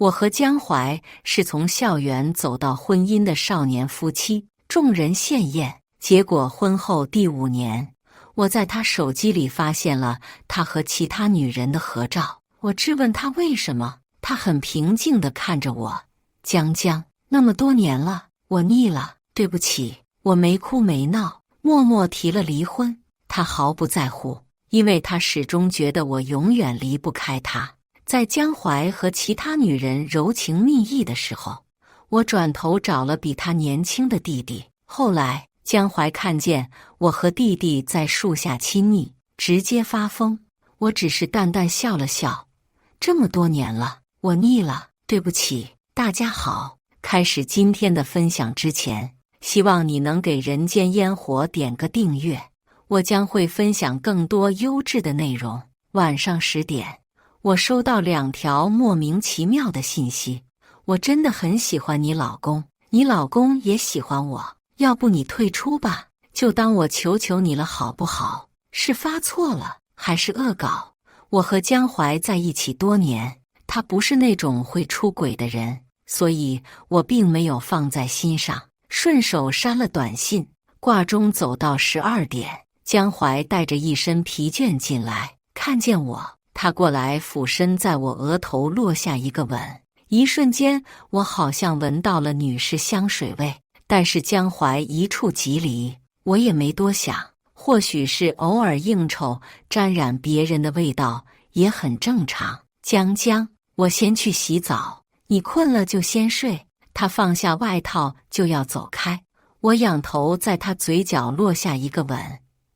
我和江淮是从校园走到婚姻的少年夫妻，众人羡艳。结果婚后第5年，我在他手机里发现了他和其他女人的合照。我质问他为什么，他很平静地看着我：江江，那么多年了，我腻了，对不起。我没哭没闹，默默提了离婚。他毫不在乎，因为他始终觉得我永远离不开他。在江淮和其他女人柔情蜜意的时候，我转头找了比他年轻的弟弟。后来江淮看见我和弟弟在树下亲昵，直接发疯。我只是淡淡笑了笑：这么多年了，我腻了，对不起。大家好，开始今天的分享之前，希望你能给人间烟火点个订阅，我将会分享更多优质的内容。晚上10点，我收到2条莫名其妙的信息：我真的很喜欢你老公，你老公也喜欢我，要不你退出吧，就当我求求你了好不好？是发错了还是恶搞？我和江淮在一起多年，他不是那种会出轨的人，所以我并没有放在心上，顺手删了短信。挂钟走到12点，江淮带着一身疲倦进来，看见我，他过来俯身在我额头落下一个吻。一瞬间，我好像闻到了女士香水味，但是江淮一触即离，我也没多想，或许是偶尔应酬沾染别人的味道也很正常。江江，我先去洗澡，你困了就先睡。他放下外套就要走开，我仰头在他嘴角落下一个吻。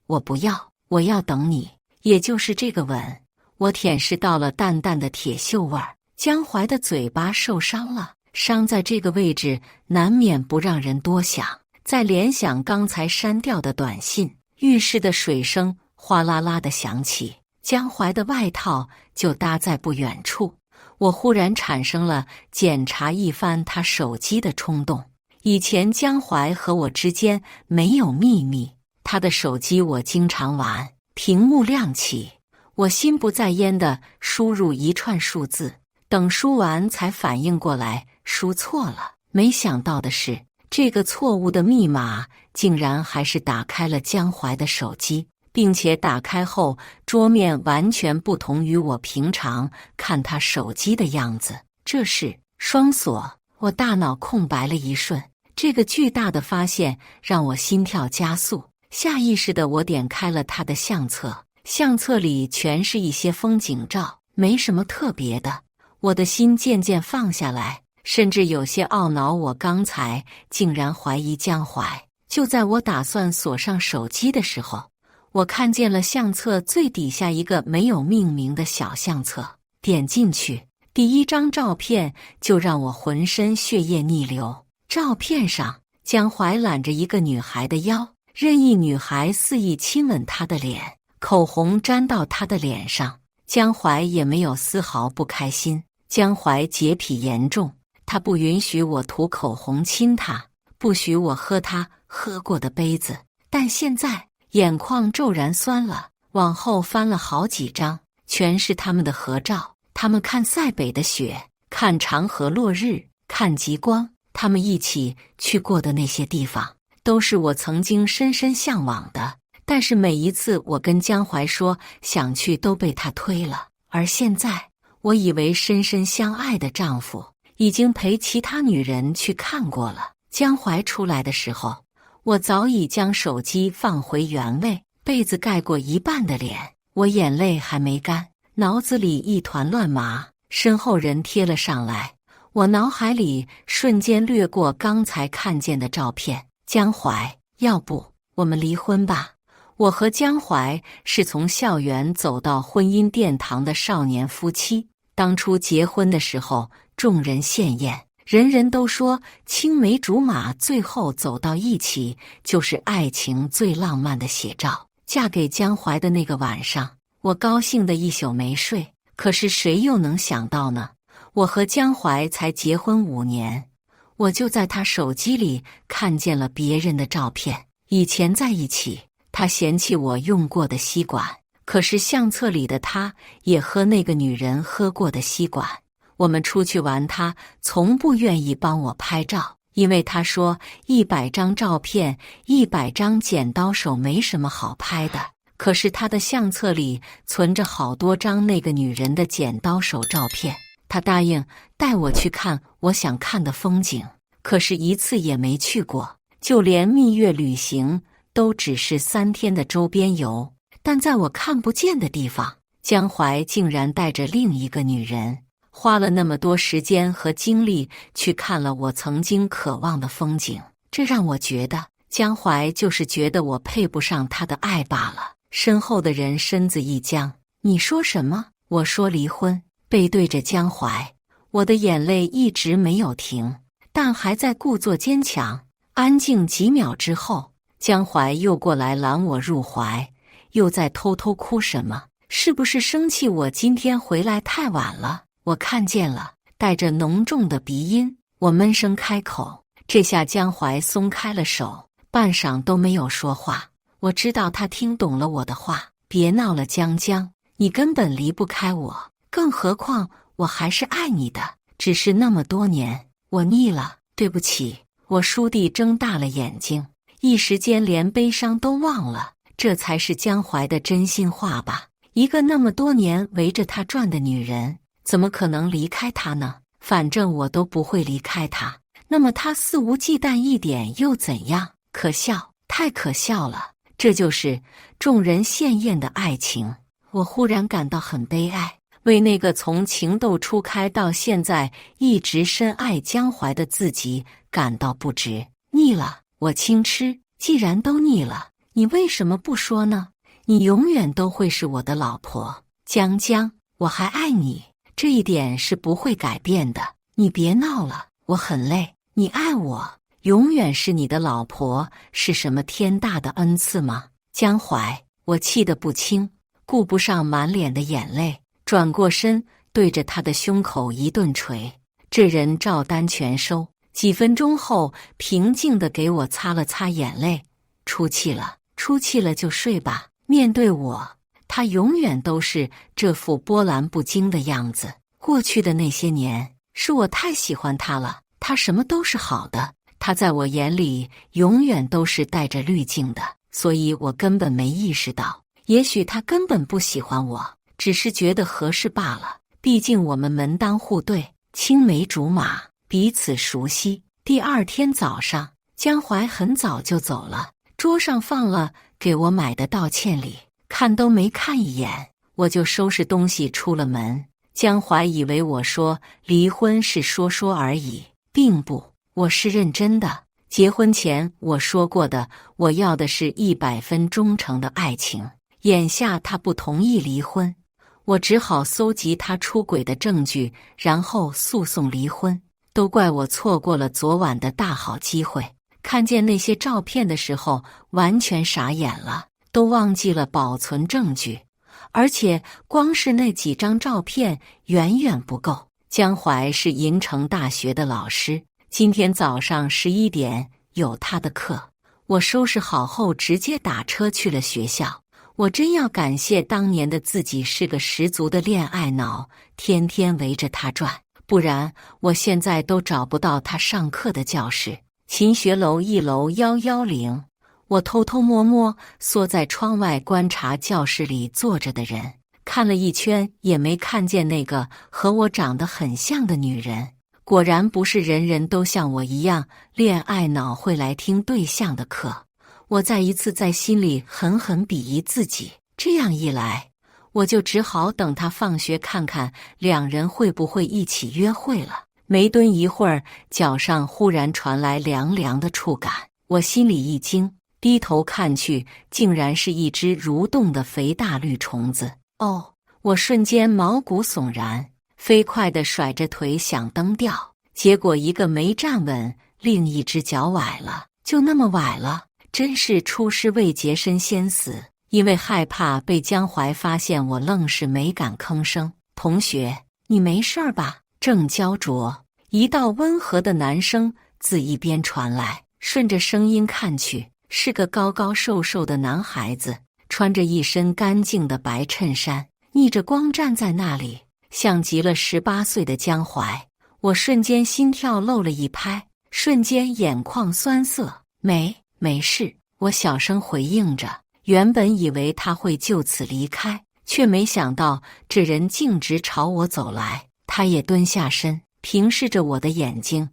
我不要，我要等你。也就是这个吻，我舔舐到了淡淡的铁锈味儿。江淮的嘴巴受伤了，伤在这个位置难免不让人多想。再联想刚才删掉的短信，浴室的水声哗啦啦地响起，江淮的外套就搭在不远处。我忽然产生了检查一番他手机的冲动。以前江淮和我之间没有秘密，他的手机我经常玩，屏幕亮起，我心不在焉地输入一串数字，等输完才反应过来输错了。没想到的是，这个错误的密码竟然还是打开了江淮的手机，并且打开后桌面完全不同于我平常看他手机的样子。这是双锁。我大脑空白了一瞬，这个巨大的发现让我心跳加速。下意识的我点开了他的相册，相册里全是一些风景照，没什么特别的。我的心渐渐放下来，甚至有些懊恼，我刚才竟然怀疑江淮。就在我打算锁上手机的时候，我看见了相册最底下一个没有命名的小相册，点进去，第一张照片就让我浑身血液逆流。照片上，江淮揽着一个女孩的腰，任意女孩肆意亲吻她的脸，口红沾到她的脸上，江淮也没有丝毫不开心。江淮洁癖严重，他不允许我涂口红亲他，不许我喝他喝过的杯子。但现在眼眶骤然酸了，往后翻了好几张，全是他们的合照。他们看塞北的雪，看长河落日，看极光，他们一起去过的那些地方，都是我曾经深深向往的。但是每一次我跟江淮说想去，都被他推了。而现在，我以为深深相爱的丈夫已经陪其他女人去看过了。江淮出来的时候，我早已将手机放回原位，被子盖过一半的脸，我眼泪还没干，脑子里一团乱麻。身后人贴了上来，我脑海里瞬间掠过刚才看见的照片。江淮，要不我们离婚吧？我和江淮是从校园走到婚姻殿堂的少年夫妻。当初结婚的时候，众人羡艳，人人都说青梅竹马最后走到一起就是爱情最浪漫的写照。嫁给江淮的那个晚上，我高兴的一宿没睡。可是谁又能想到呢？我和江淮才结婚5年，我就在他手机里看见了别人的照片。以前在一起，他嫌弃我用过的吸管，可是相册里的他也喝那个女人喝过的吸管。我们出去玩，他从不愿意帮我拍照，因为他说100张照片，100张剪刀手没什么好拍的。可是他的相册里存着好多张那个女人的剪刀手照片。他答应带我去看我想看的风景，可是一次也没去过，就连蜜月旅行都只是3天的周边游。但在我看不见的地方，江淮竟然带着另一个女人，花了那么多时间和精力去看了我曾经渴望的风景。这让我觉得江淮就是觉得我配不上他的爱罢了。身后的人身子一僵，你说什么？我说离婚。背对着江淮，我的眼泪一直没有停，但还在故作坚强。安静几秒之后，江淮又过来揽我入怀，又在偷偷哭什么？是不是生气我今天回来太晚了？我看见了，带着浓重的鼻音。我闷声开口，这下江淮松开了手，半晌都没有说话。我知道他听懂了我的话，别闹了，江江，你根本离不开我，更何况我还是爱你的，只是那么多年，我腻了，对不起。我倏地睁大了眼睛，一时间连悲伤都忘了。这才是江淮的真心话吧？一个那么多年围着他转的女人，怎么可能离开他呢？反正我都不会离开他，那么他肆无忌惮一点又怎样？可笑，太可笑了。这就是众人羡艳的爱情。我忽然感到很悲哀，为那个从情窦初开到现在一直深爱江淮的自己感到不值。腻了，我轻嗤，既然都腻了，你为什么不说呢？你永远都会是我的老婆，江江，我还爱你，这一点是不会改变的。你别闹了，我很累。你爱我，永远是你的老婆，是什么天大的恩赐吗？江淮，我气得不轻，顾不上满脸的眼泪，转过身对着他的胸口一顿捶。这人照单全收，几分钟后平静地给我擦了擦眼泪。出气了，出气了就睡吧。面对我，他永远都是这副波澜不惊的样子。过去的那些年，是我太喜欢他了，他什么都是好的，他在我眼里永远都是带着滤镜的，所以我根本没意识到，也许他根本不喜欢我，只是觉得合适罢了。毕竟我们门当户对，青梅竹马，彼此熟悉。第二天早上，江淮很早就走了，桌上放了给我买的道歉礼，看都没看一眼，我就收拾东西出了门。江淮以为我说离婚是说说而已，并不，我是认真的。结婚前我说过的，我要的是100分忠诚的爱情。眼下他不同意离婚，我只好搜集他出轨的证据，然后诉讼离婚。都怪我错过了昨晚的大好机会，看见那些照片的时候完全傻眼了，都忘记了保存证据。而且光是那几张照片远远不够。江淮是银城大学的老师，今天早上11点有他的课。我收拾好后直接打车去了学校。我真要感谢当年的自己是个十足的恋爱脑，天天围着他转，不然我现在都找不到他上课的教室。勤学楼1楼110，我偷偷摸摸缩在窗外观察教室里坐着的人，看了一圈也没看见那个和我长得很像的女人。果然不是人人都像我一样恋爱脑会来听对象的课。我再一次在心里狠狠鄙夷自己，这样一来，我就只好等他放学看看两人会不会一起约会了。没蹲一会儿，脚上忽然传来凉凉的触感，我心里一惊，低头看去，竟然是一只蠕动的肥大绿虫子。哦，我瞬间毛骨悚然，飞快地甩着腿想蹬掉，结果一个没站稳，另一只脚崴了，就那么崴了，真是出师未捷身先死。因为害怕被江淮发现，我愣是没敢吭声。同学，你没事吧？正焦灼，一道温和的男声自一边传来，顺着声音看去，是个高高瘦瘦的男孩子，穿着一身干净的白衬衫，逆着光站在那里，像极了18岁的江淮。我瞬间心跳漏了一拍，瞬间眼眶酸涩。没事，我小声回应着。原本以为他会就此离开，却没想到这人径直朝我走来。他也蹲下身，平视着我的眼睛。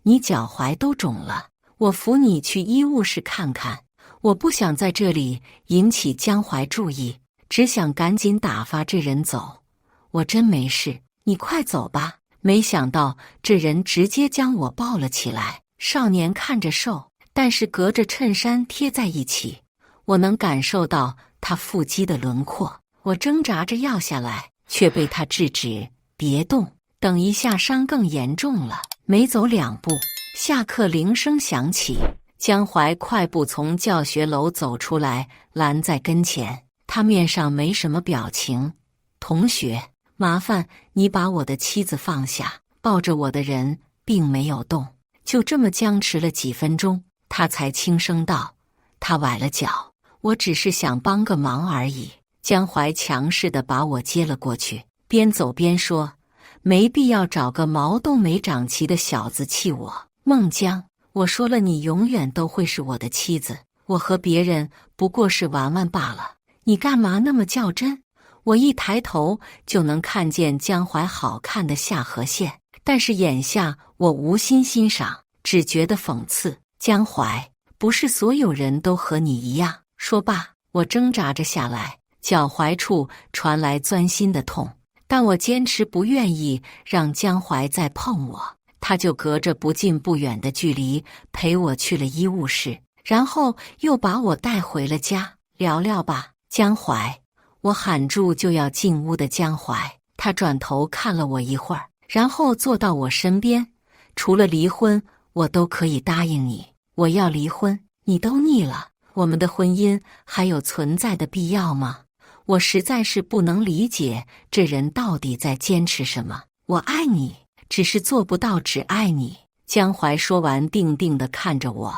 你脚踝都肿了，我扶你去医务室看看。我不想在这里引起江淮注意，只想赶紧打发这人走。我真没事，你快走吧。没想到这人直接将我抱了起来。少年看着瘦，但是隔着衬衫贴在一起，我能感受到他腹肌的轮廓。我挣扎着要下来，却被他制止，别动，等一下伤更严重了。没走2步，下课铃声响起，江淮快步从教学楼走出来，拦在跟前。他面上没什么表情。同学，麻烦你把我的妻子放下。抱着我的人并没有动，就这么僵持了几分钟，他才轻声道：他崴了脚，我只是想帮个忙而已。江淮强势地把我接了过去，边走边说：没必要找个毛都没长齐的小子气我。孟江，我说了，你永远都会是我的妻子，我和别人不过是玩玩罢了，你干嘛那么较真？我一抬头就能看见江淮好看的下颌线，但是眼下我无心欣赏，只觉得讽刺。江淮，不是所有人都和你一样。说罢，我挣扎着下来，脚踝处传来钻心的痛，但我坚持不愿意让江淮再碰我，他就隔着不近不远的距离陪我去了医务室，然后又把我带回了家。聊聊吧，江淮。我喊住就要进屋的江淮，他转头看了我一会儿，然后坐到我身边。除了离婚，我都可以答应你。我要离婚，你都腻了，我们的婚姻还有存在的必要吗？我实在是不能理解这人到底在坚持什么。我爱你，只是做不到只爱你。江淮说完，定定地看着我。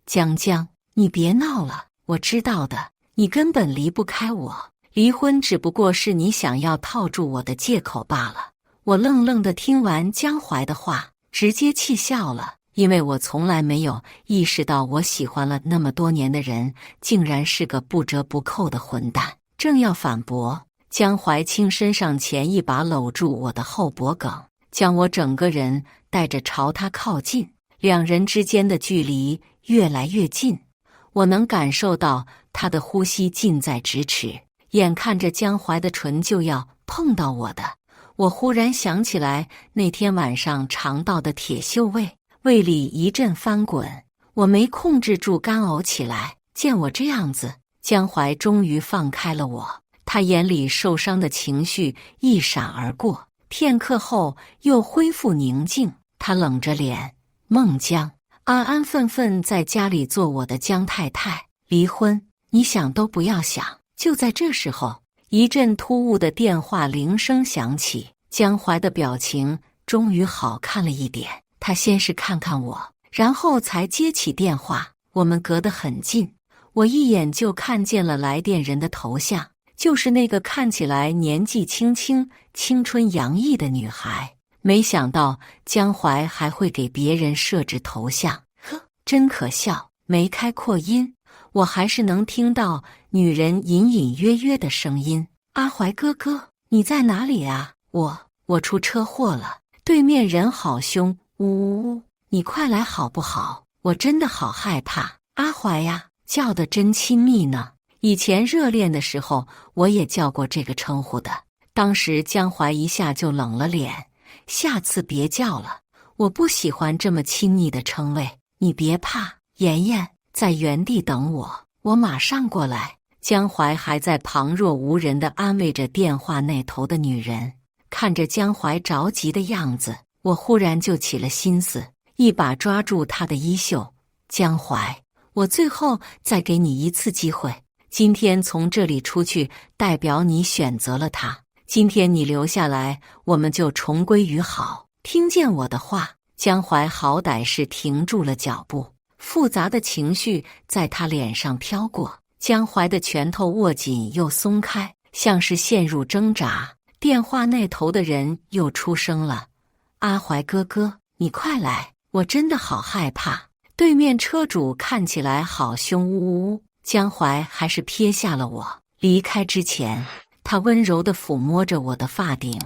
江，你别闹了，我知道的，你根本离不开我。离婚只不过是你想要套住我的借口罢了。我愣愣地听完江淮的话，直接气笑了，因为我从来没有意识到我喜欢了那么多年的人，竟然是个不折不扣的混蛋。正要反驳，江淮轻身上前一把搂住我的后脖梗，将我整个人带着朝他靠近。两人之间的距离越来越近，我能感受到他的呼吸近在咫尺。眼看着江淮的唇就要碰到我的，我忽然想起来那天晚上尝到的铁锈味，胃里一阵翻滚，我没控制住干呕起来。见我这样子，江淮终于放开了我，他眼里受伤的情绪一闪而过，片刻后又恢复宁静。他冷着脸：孟江，安安分分在家里做我的江太太，离婚你想都不要想。就在这时候，一阵突兀的电话铃声响起，江淮的表情终于好看了一点。他先是看看我，然后才接起电话。我们隔得很近，我一眼就看见了来电人的头像，就是那个看起来年纪轻轻、青春洋溢的女孩。没想到江淮还会给别人设置头像，呵，真可笑。没开扩音，我还是能听到女人隐隐约约的声音：阿怀哥哥，你在哪里啊？我出车祸了，对面人好凶，呜呜呜，你快来好不好？我真的好害怕。阿怀呀，叫得真亲密呢。以前热恋的时候，我也叫过这个称呼的。当时江淮一下就冷了脸，下次别叫了，我不喜欢这么亲昵的称谓。你别怕，妍妍在原地等我，我马上过来。江淮还在旁若无人地安慰着电话那头的女人。看着江淮着急的样子，我忽然就起了心思，一把抓住她的衣袖：江淮，我最后再给你一次机会，今天从这里出去，代表你选择了他。今天你留下来，我们就重归于好。听见我的话，江淮好歹是停住了脚步，复杂的情绪在他脸上飘过。江淮的拳头握紧又松开，像是陷入挣扎。电话那头的人又出声了：“阿怀哥哥，你快来，我真的好害怕。”对面车主看起来好凶，呜呜。江淮还是撇下了我。离开之前，他温柔地抚摸着我的发顶：“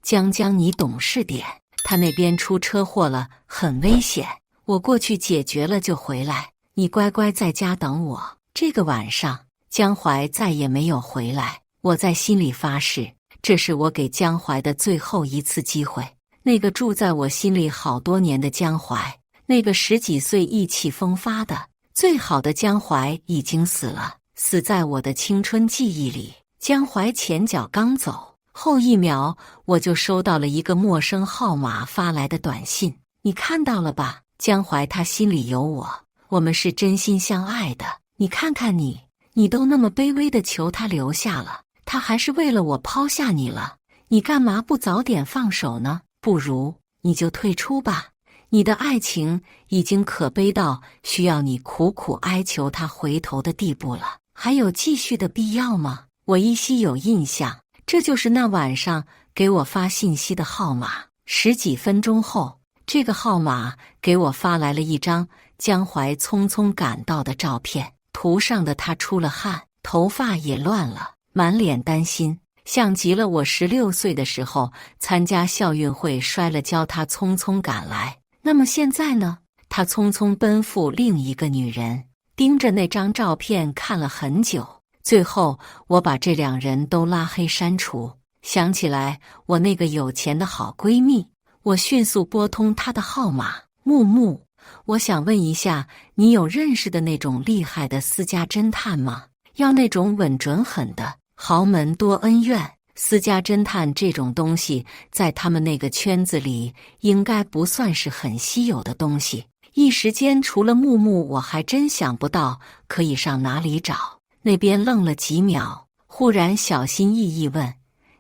江江，你懂事点，他那边出车祸了，很危险，我过去解决了就回来，你乖乖在家等我。”这个晚上，江淮再也没有回来。我在心里发誓，这是我给江淮的最后一次机会。那个住在我心里好多年的江淮，那个10几岁意气风发的最好的江淮已经死了，死在我的青春记忆里。江淮前脚刚走，后一秒我就收到了一个陌生号码发来的短信：“你看到了吧？江淮他心里有我，我们是真心相爱的。你看看你都那么卑微的求他留下了，他还是为了我抛下你了，你干嘛不早点放手呢？不如你就退出吧。你的爱情已经可悲到需要你苦苦哀求他回头的地步了，还有继续的必要吗？”我依稀有印象，这就是那晚上给我发信息的号码。10几分钟后，这个号码给我发来了一张江淮匆匆赶到的照片，图上的他出了汗，头发也乱了，满脸担心，像极了我16岁的时候参加校运会摔了跤，他匆匆赶来。那么现在呢？他匆匆奔赴另一个女人，盯着那张照片看了很久，最后我把这2人都拉黑删除。想起来我那个有钱的好闺蜜，我迅速拨通她的号码：“木木，我想问一下，你有认识的那种厉害的私家侦探吗？要那种稳准狠的，豪门多恩怨。私家侦探这种东西在他们那个圈子里应该不算是很稀有的东西。”一时间除了木木，我还真想不到可以上哪里找。那边愣了几秒，忽然小心翼翼问：“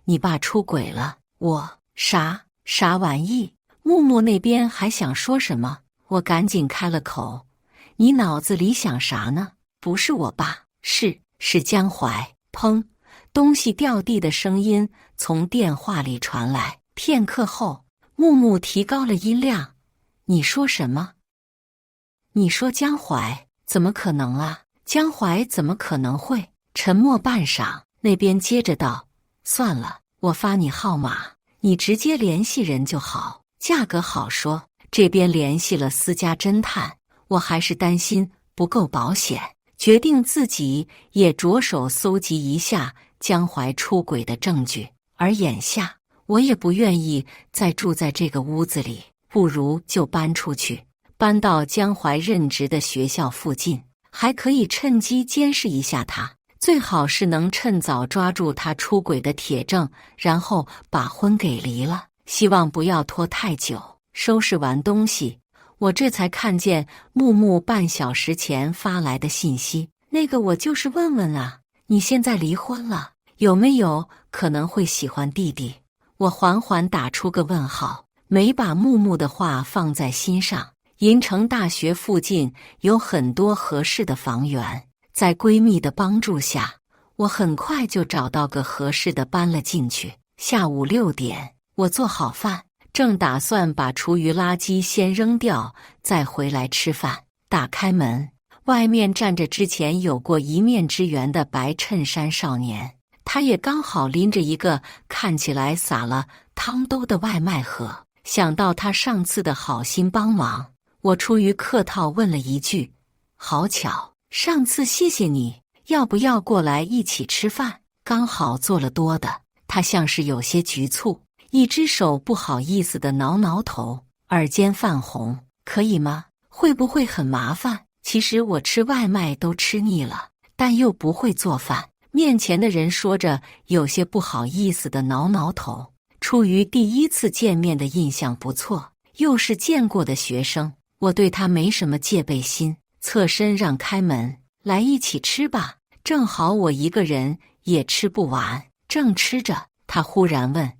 你爸出轨了？”我啥玩意？木木那边还想说什么，我赶紧开了口：“你脑子里想啥呢？不是我爸，是江淮。”砰，东西掉地的声音从电话里传来。片刻后，木木提高了音量：“你说什么？你说江淮？怎么可能啊？江淮怎么可能会？”沉默半晌，那边接着道：“算了，我发你号码，你直接联系人就好，价格好说。这边联系了私家侦探，我还是担心不够保险，决定自己也着手搜集一下江淮出轨的证据。而眼下我也不愿意再住在这个屋子里，不如就搬出去，搬到江淮任职的学校附近，还可以趁机监视一下他，最好是能趁早抓住他出轨的铁证，然后把婚给离了，希望不要拖太久。”收拾完东西，我这才看见木木半小时前发来的信息：“那个我就是问问啊，你现在离婚了，有没有可能会喜欢弟弟？”我缓缓打出个问号，没把木木的话放在心上。银城大学附近有很多合适的房源，在闺蜜的帮助下，我很快就找到个合适的搬了进去。下午6点，我做好饭，正打算把厨余垃圾先扔掉，再回来吃饭。打开门，外面站着之前有过一面之缘的白衬衫少年，他也刚好拎着一个看起来洒了汤兜的外卖盒。想到他上次的好心帮忙，我出于客套问了一句：“好巧，上次谢谢你，要不要过来一起吃饭？刚好做了多的。”他像是有些局促，一只手不好意思地挠头，耳尖泛红：“可以吗？会不会很麻烦？其实我吃外卖都吃腻了，但又不会做饭。”面前的人说着，有些不好意思地挠头。出于第一次见面的印象不错，又是见过的学生，我对他没什么戒备心，侧身让开门：“来一起吃吧，正好我一个人也吃不完。”正吃着，他忽然问：“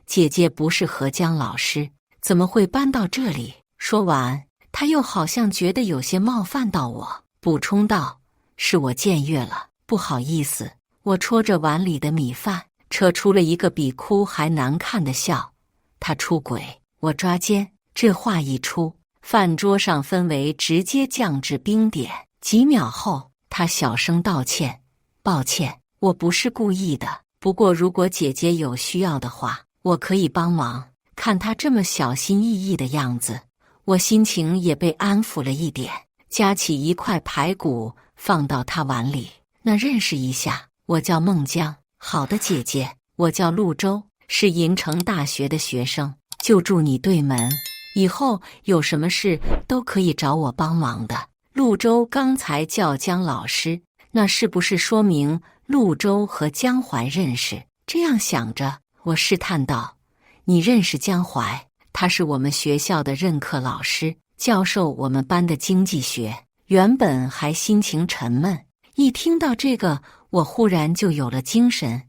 姐姐不是何江老师，怎么会搬到这里？”说完，他又好像觉得有些冒犯到我，补充道：“是我僭越了，不好意思。”我戳着碗里的米饭，扯出了一个比哭还难看的笑。他出轨，我抓奸。这话一出，饭桌上氛围直接降至冰点。几秒后，他小声道歉：“抱歉，我不是故意的。不过如果姐姐有需要的话，我可以帮忙。”看他这么小心翼翼的样子，我心情也被安抚了一点。夹起一块排骨放到他碗里：“那认识一下，我叫孟江。”“好的，姐姐，我叫陆舟，是银城大学的学生，就住你对门。以后有什么事都可以找我帮忙的。”陆舟刚才叫江老师，那是不是说明陆舟和江淮认识？这样想着，我试探道：“你认识江淮？他是我们学校的任课老师，教授我们班的经济学。”原本还心情沉闷，一听到这个，我忽然就有了精神。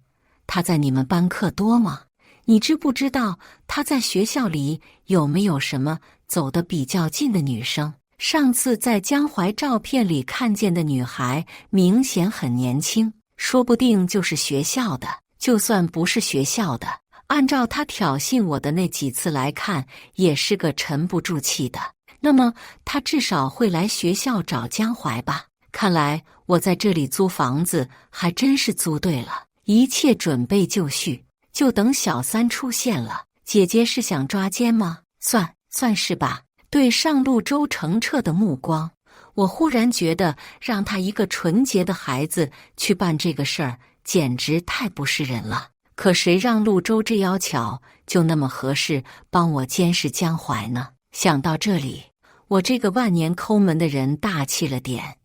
他在你们班课多吗？你知不知道他在学校里有没有什么走得比较近的女生？上次在江淮照片里看见的女孩明显很年轻，说不定就是学校的。就算不是学校的，按照他挑衅我的那几次来看，也是个沉不住气的。那么他至少会来学校找江淮吧？看来我在这里租房子还真是租对了。一切准备就绪，就等小三出现了。姐姐是想抓奸吗？算是吧。对上陆舟澄澈的目光，我忽然觉得让他一个纯洁的孩子去办这个事儿，简直太不是人了。可谁让陆舟这妖巧就那么合适帮我监视江淮呢？想到这里，我这个万年抠门的人大气了点。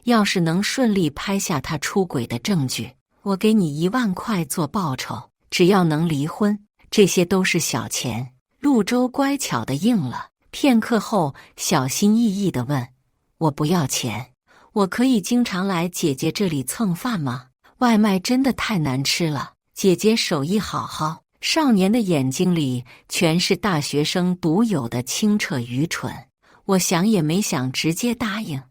要是能顺利拍下他出轨的证据，我给你1万块做报酬，只要能离婚，这些都是小钱。陆舟乖巧地应了。片刻后，小心翼翼地问：“我不要钱，我可以经常来姐姐这里蹭饭吗？外卖真的太难吃了。”姐姐手艺好好。少年的眼睛里全是大学生独有的清澈愚蠢。我想也没想，直接答应。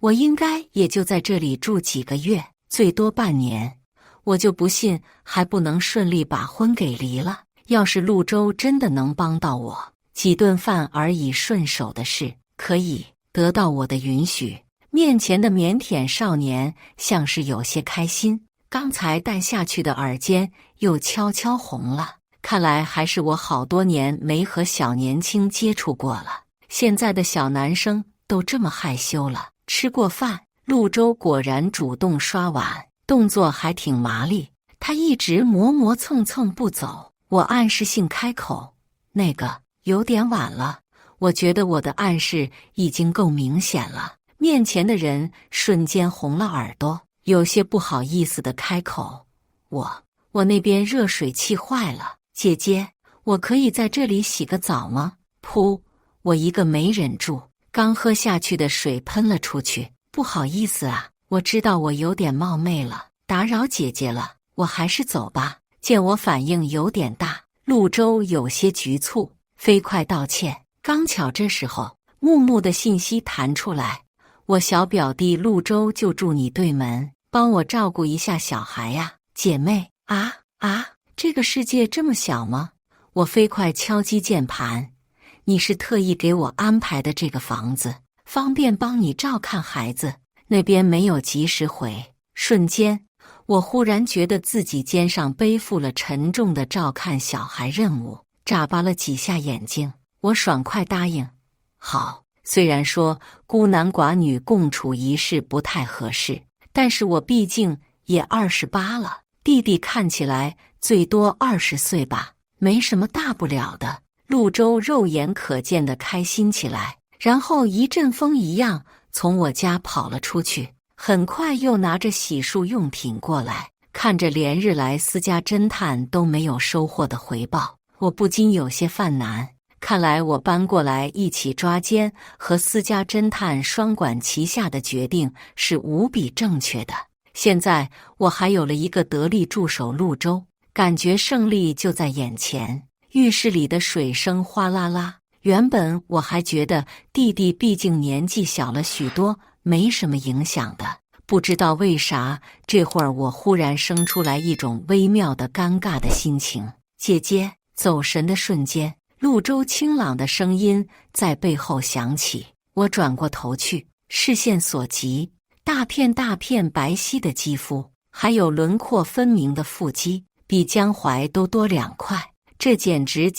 我应该也就在这里住几个月，最多半年，我就不信还不能顺利把婚给离了。要是陆舟真的能帮到我，几顿饭而已，顺手的事，可以得到我的允许。面前的腼腆少年像是有些开心，刚才戴下去的耳尖又悄悄红了。看来还是我好多年没和小年轻接触过了。现在的小男生都这么害羞了。吃过饭，陆舟果然主动刷碗，动作还挺麻利。他一直磨磨蹭蹭不走，我暗示性开口：“那个，有点晚了。”我觉得我的暗示已经够明显了。面前的人瞬间红了耳朵，有些不好意思地开口：“我那边热水器坏了，姐姐，我可以在这里洗个澡吗？”噗！我一个没忍住，刚喝下去的水喷了出去。不好意思啊，我知道我有点冒昧了，打扰姐姐了，我还是走吧。见我反应有点大，陆舟有些局促，飞快道歉。刚巧这时候，木木的信息弹出来：“我小表弟陆舟就住你对门，帮我照顾一下小孩呀。”姐妹啊，这个世界这么小吗？我飞快敲击键盘：“你是特意给我安排的这个房子，方便帮你照看孩子。”那边没有及时回，瞬间我忽然觉得自己肩上背负了沉重的照看小孩任务，眨巴了几下眼睛，我爽快答应：“好。”虽然说孤男寡女共处一室不太合适，但是我毕竟也28了，弟弟看起来最多20岁吧，没什么大不了的。陆舟肉眼可见的开心起来，然后一阵风一样从我家跑了出去，很快又拿着洗漱用品过来。看着连日来私家侦探都没有收获的回报，我不禁有些犯难。看来我搬过来一起抓奸和私家侦探双管齐下的决定是无比正确的。现在我还有了一个得力助手陆舟，感觉胜利就在眼前。浴室里的水声哗啦啦，原本我还觉得弟弟毕竟年纪小了许多，没什么影响的。不知道为啥，这会儿我忽然生出来一种微妙的尴尬的心情。姐姐，走神的瞬间，陆舟清朗的声音在背后响起。我转过头去，视线所及，大片大片白皙的肌肤，还有轮廓分明的腹肌，比江淮都多2块。这简直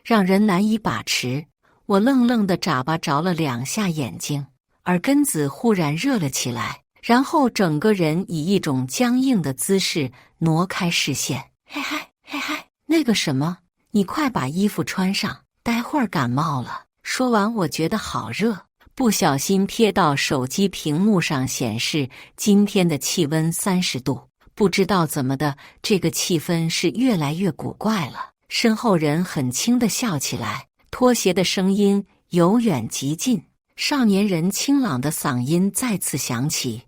让人难以把持。我愣愣地眨巴着了2下眼睛，耳根子忽然热了起来，然后整个人以一种僵硬的姿势挪开视线。嘿嗨，那个什么，你快把衣服穿上，待会儿感冒了。说完，我觉得好热，不小心瞥到手机屏幕上显示今天的气温30度。不知道怎么的，这个气氛是越来越古怪了。身后人很轻地笑起来，拖鞋的声音由远及近，少年人清朗的嗓音再次响起：“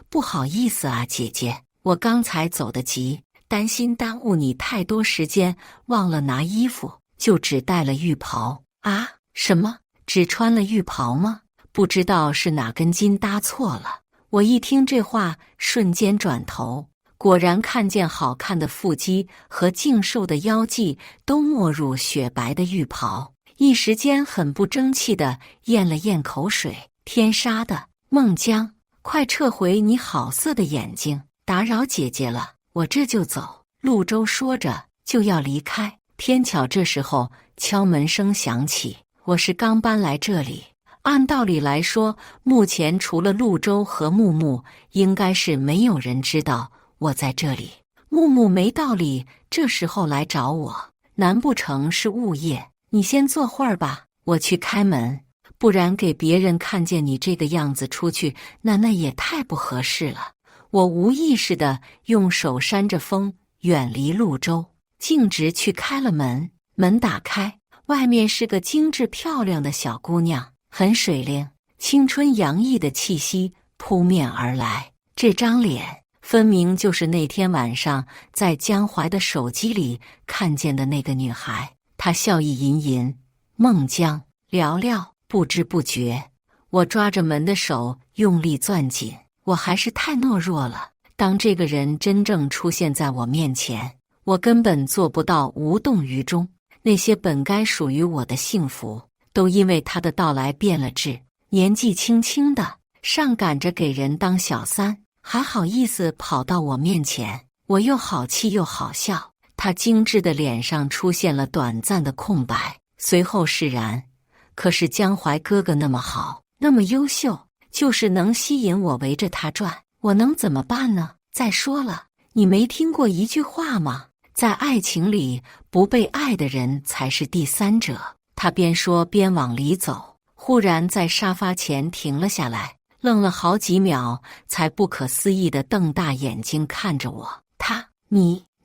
不好意思啊，姐姐，我刚才走得急，担心耽误你太多时间，忘了拿衣服，就只带了浴袍。”啊？什么？只穿了浴袍吗？不知道是哪根筋搭错了。我一听这话，瞬间转头，果然看见好看的腹肌和净瘦的腰际都没入雪白的浴袍，一时间很不争气地咽了咽口水。天杀的，孟江，快撤回你好色的眼睛，打扰姐姐了，我这就走。陆舟说着就要离开，偏巧这时候敲门声响起。我是刚搬来这里，按道理来说，目前除了陆舟和木木，应该是没有人知道我在这里。木木没道理这时候来找我，难不成是物业？你先坐会儿吧，我去开门，不然给别人看见你这个样子出去，那也太不合适了。我无意识地用手扇着风，远离陆舟，径直去开了门。门打开，外面是个精致漂亮的小姑娘，很水灵，青春洋溢的气息扑面而来。这张脸分明就是那天晚上在江淮的手机里看见的那个女孩。她笑意吟吟，孟江，聊聊。不知不觉，我抓着门的手用力攥紧。我还是太懦弱了，当这个人真正出现在我面前，我根本做不到无动于衷。那些本该属于我的幸福，都因为他的到来变了质。年纪轻轻的，上赶着给人当小三，还好意思跑到我面前，我又好气又好笑。他精致的脸上出现了短暂的空白，随后释然。可是江淮哥哥那么好，那么优秀，就是能吸引我围着他转，我能怎么办呢？再说了，你没听过一句话吗？在爱情里，不被爱的人才是第三者。他边说边往里走，忽然在沙发前停了下来，愣了好几秒，才不可思议地瞪大眼睛看着我。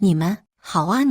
你们好啊，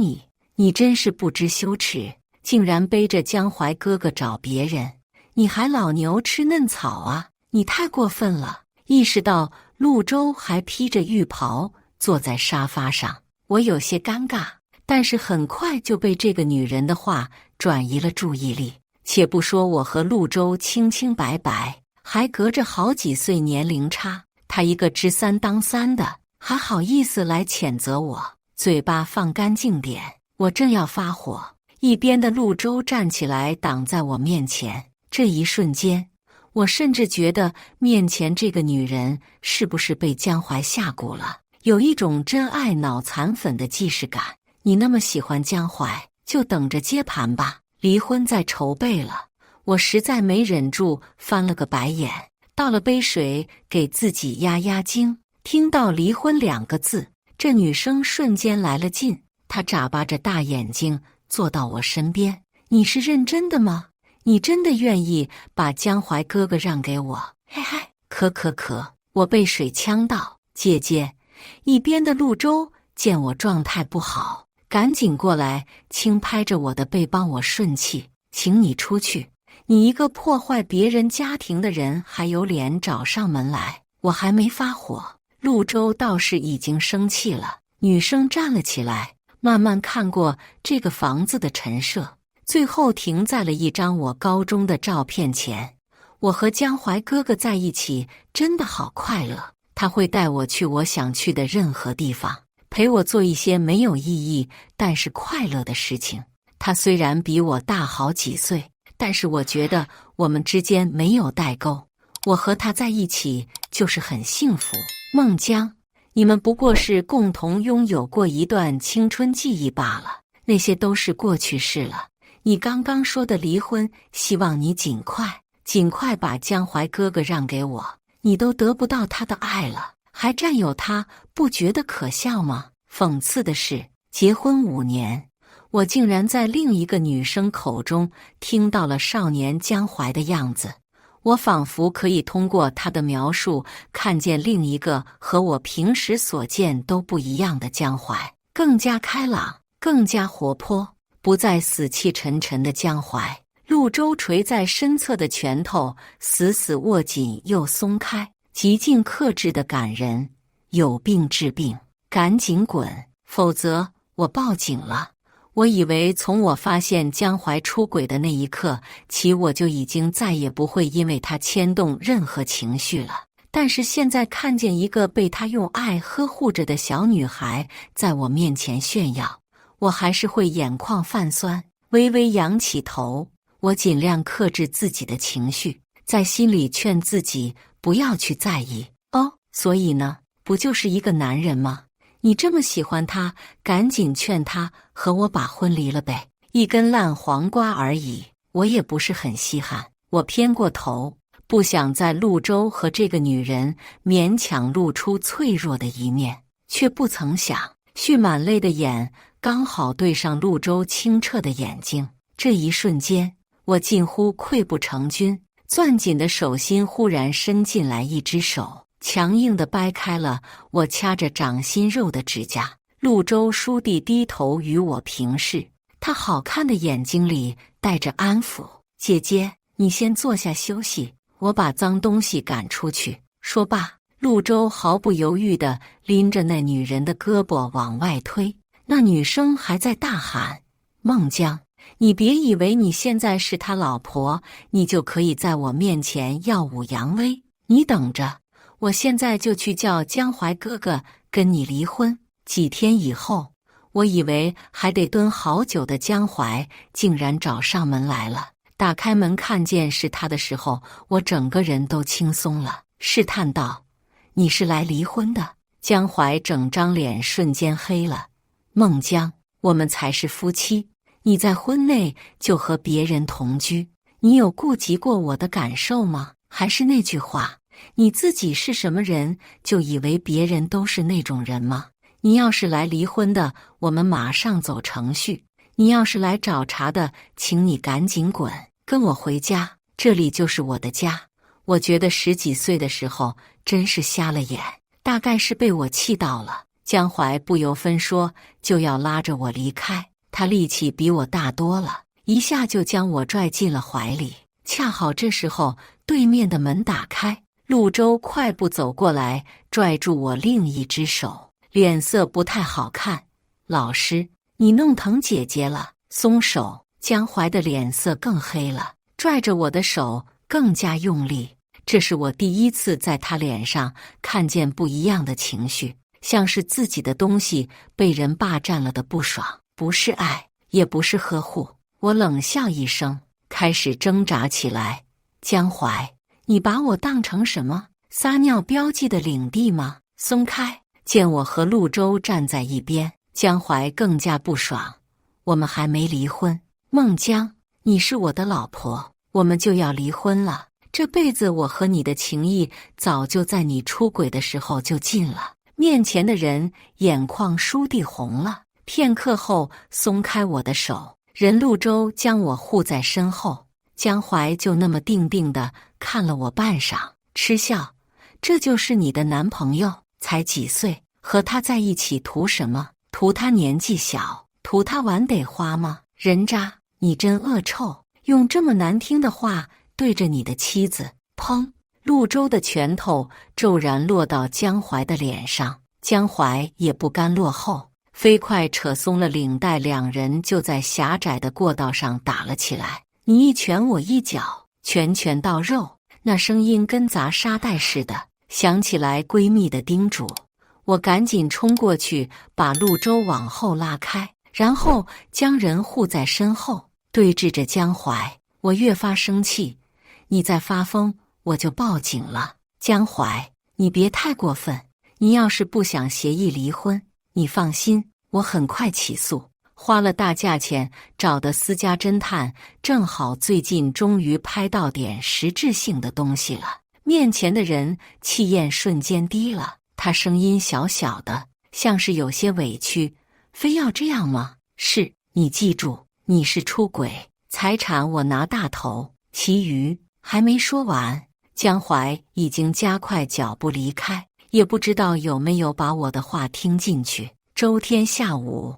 你真是不知羞耻，竟然背着江淮哥哥找别人，你还老牛吃嫩草啊，你太过分了。意识到陆舟还披着浴袍坐在沙发上，我有些尴尬，但是很快就被这个女人的话转移了注意力。且不说我和陆舟清清白白，还隔着好几岁年龄差，她一个知三当三的，还好意思来谴责我，嘴巴放干净点。我正要发火，一边的陆舟站起来挡在我面前。这一瞬间，我甚至觉得面前这个女人是不是被江淮下蛊了，有一种真爱脑残粉的既视感。你那么喜欢江淮，就等着接盘吧，离婚在筹备了。我实在没忍住翻了个白眼，倒了杯水给自己压压惊。听到离婚2个字，这女生瞬间来了劲，她眨巴着大眼睛坐到我身边。你是认真的吗？你真的愿意把江淮哥哥让给我？嘿嘿，可，我被水呛到。姐姐，一边的陆舟见我状态不好，赶紧过来轻拍着我的背帮我顺气。请你出去，你一个破坏别人家庭的人还有脸找上门来。我还没发火，陆舟倒是已经生气了。女生站了起来，慢慢看过这个房子的陈设，最后停在了一张我高中的照片前。我和江淮哥哥在一起真的好快乐，他会带我去我想去的任何地方，陪我做一些没有意义但是快乐的事情。他虽然比我大好几岁，但是我觉得我们之间没有代沟，我和他在一起就是很幸福。孟江，你们不过是共同拥有过一段青春记忆罢了，那些都是过去式了。你刚刚说的离婚，希望你尽快把江淮哥哥让给我。你都得不到他的爱了，还占有他，不觉得可笑吗？讽刺的是，结婚5年，我竟然在另一个女生口中听到了少年江淮的样子。我仿佛可以通过他的描述，看见另一个和我平时所见都不一样的江淮，更加开朗，更加活泼，不再死气沉沉的江淮。陆舟垂在身侧的拳头死死握紧又松开，极尽克制的感人。有病治病，赶紧滚，否则我报警了。我以为从我发现江淮出轨的那一刻起，我就已经再也不会因为他牵动任何情绪了。但是现在看见一个被他用爱呵护着的小女孩在我面前炫耀，我还是会眼眶泛酸，微微扬起头。我尽量克制自己的情绪，在心里劝自己不要去在意。哦，所以呢，不就是一个男人吗？你这么喜欢他，赶紧劝他和我把婚离了呗，一根烂黄瓜而已，我也不是很稀罕。我偏过头，不想在陆舟和这个女人勉强露出脆弱的一面，却不曾想，蓄满泪的眼刚好对上陆舟清澈的眼睛。这一瞬间，我近乎溃不成军，攥紧的手心忽然伸进来一只手，强硬地掰开了我掐着掌心肉的指甲。陆舟倏地低头与我平视，他好看的眼睛里带着安抚。姐姐，你先坐下休息，我把脏东西赶出去。说罢，陆舟毫不犹豫地拎着那女人的胳膊往外推。那女生还在大喊：孟江，你别以为你现在是他老婆，你就可以在我面前耀武扬威。你等着，我现在就去叫江淮哥哥跟你离婚。几天以后，我以为还得蹲好久的江淮竟然找上门来了。打开门看见是他的时候，我整个人都轻松了，试探道：你是来离婚的？江淮整张脸瞬间黑了。孟江，我们才是夫妻，你在婚内就和别人同居，你有顾及过我的感受吗？还是那句话，你自己是什么人，就以为别人都是那种人吗？你要是来离婚的，我们马上走程序；你要是来找茬的，请你赶紧滚，跟我回家，这里就是我的家。我觉得10几岁的时候真是瞎了眼，大概是被我气到了。江淮不由分说就要拉着我离开，他力气比我大多了，一下就将我拽进了怀里。恰好这时候，对面的门打开，陆舟快步走过来，拽住我另一只手，脸色不太好看。老师，你弄疼姐姐了，松手。江淮的脸色更黑了，拽着我的手更加用力。这是我第一次在他脸上看见不一样的情绪，像是自己的东西被人霸占了的不爽，不是爱，也不是呵护。我冷笑一声，开始挣扎起来。江淮，你把我当成什么？撒尿标记的领地吗？松开！见我和陆舟站在一边，江淮更加不爽。我们还没离婚，孟江，你是我的老婆，我们就要离婚了。这辈子我和你的情谊早就在你出轨的时候就尽了。面前的人眼眶倏地红了，片刻后松开我的手，任陆舟将我护在身后。江淮就那么定定地看了我半晌，嗤笑：这就是你的男朋友？才几岁，和他在一起图什么？图他年纪小，图他玩得花吗？人渣，你真恶臭！用这么难听的话对着你的妻子。砰！陆舟的拳头骤然落到江淮的脸上，江淮也不甘落后，飞快扯松了领带，两人就在狭窄的过道上打了起来。你一拳我一脚，拳拳到肉，那声音跟砸沙袋似的，想起来闺蜜的叮嘱，我赶紧冲过去，把陆舟往后拉开，然后将人护在身后，对峙着江淮。我越发生气，你再发疯，我就报警了。江淮，你别太过分，你要是不想协议离婚，你放心，我很快起诉。花了大价钱找的私家侦探，正好最近终于拍到点实质性的东西了。面前的人气焰瞬间低了，他声音小小的，像是有些委屈。非要这样吗？是，你记住，你是出轨，财产我拿大头，其余还没说完。江淮已经加快脚步离开，也不知道有没有把我的话听进去。周天下午，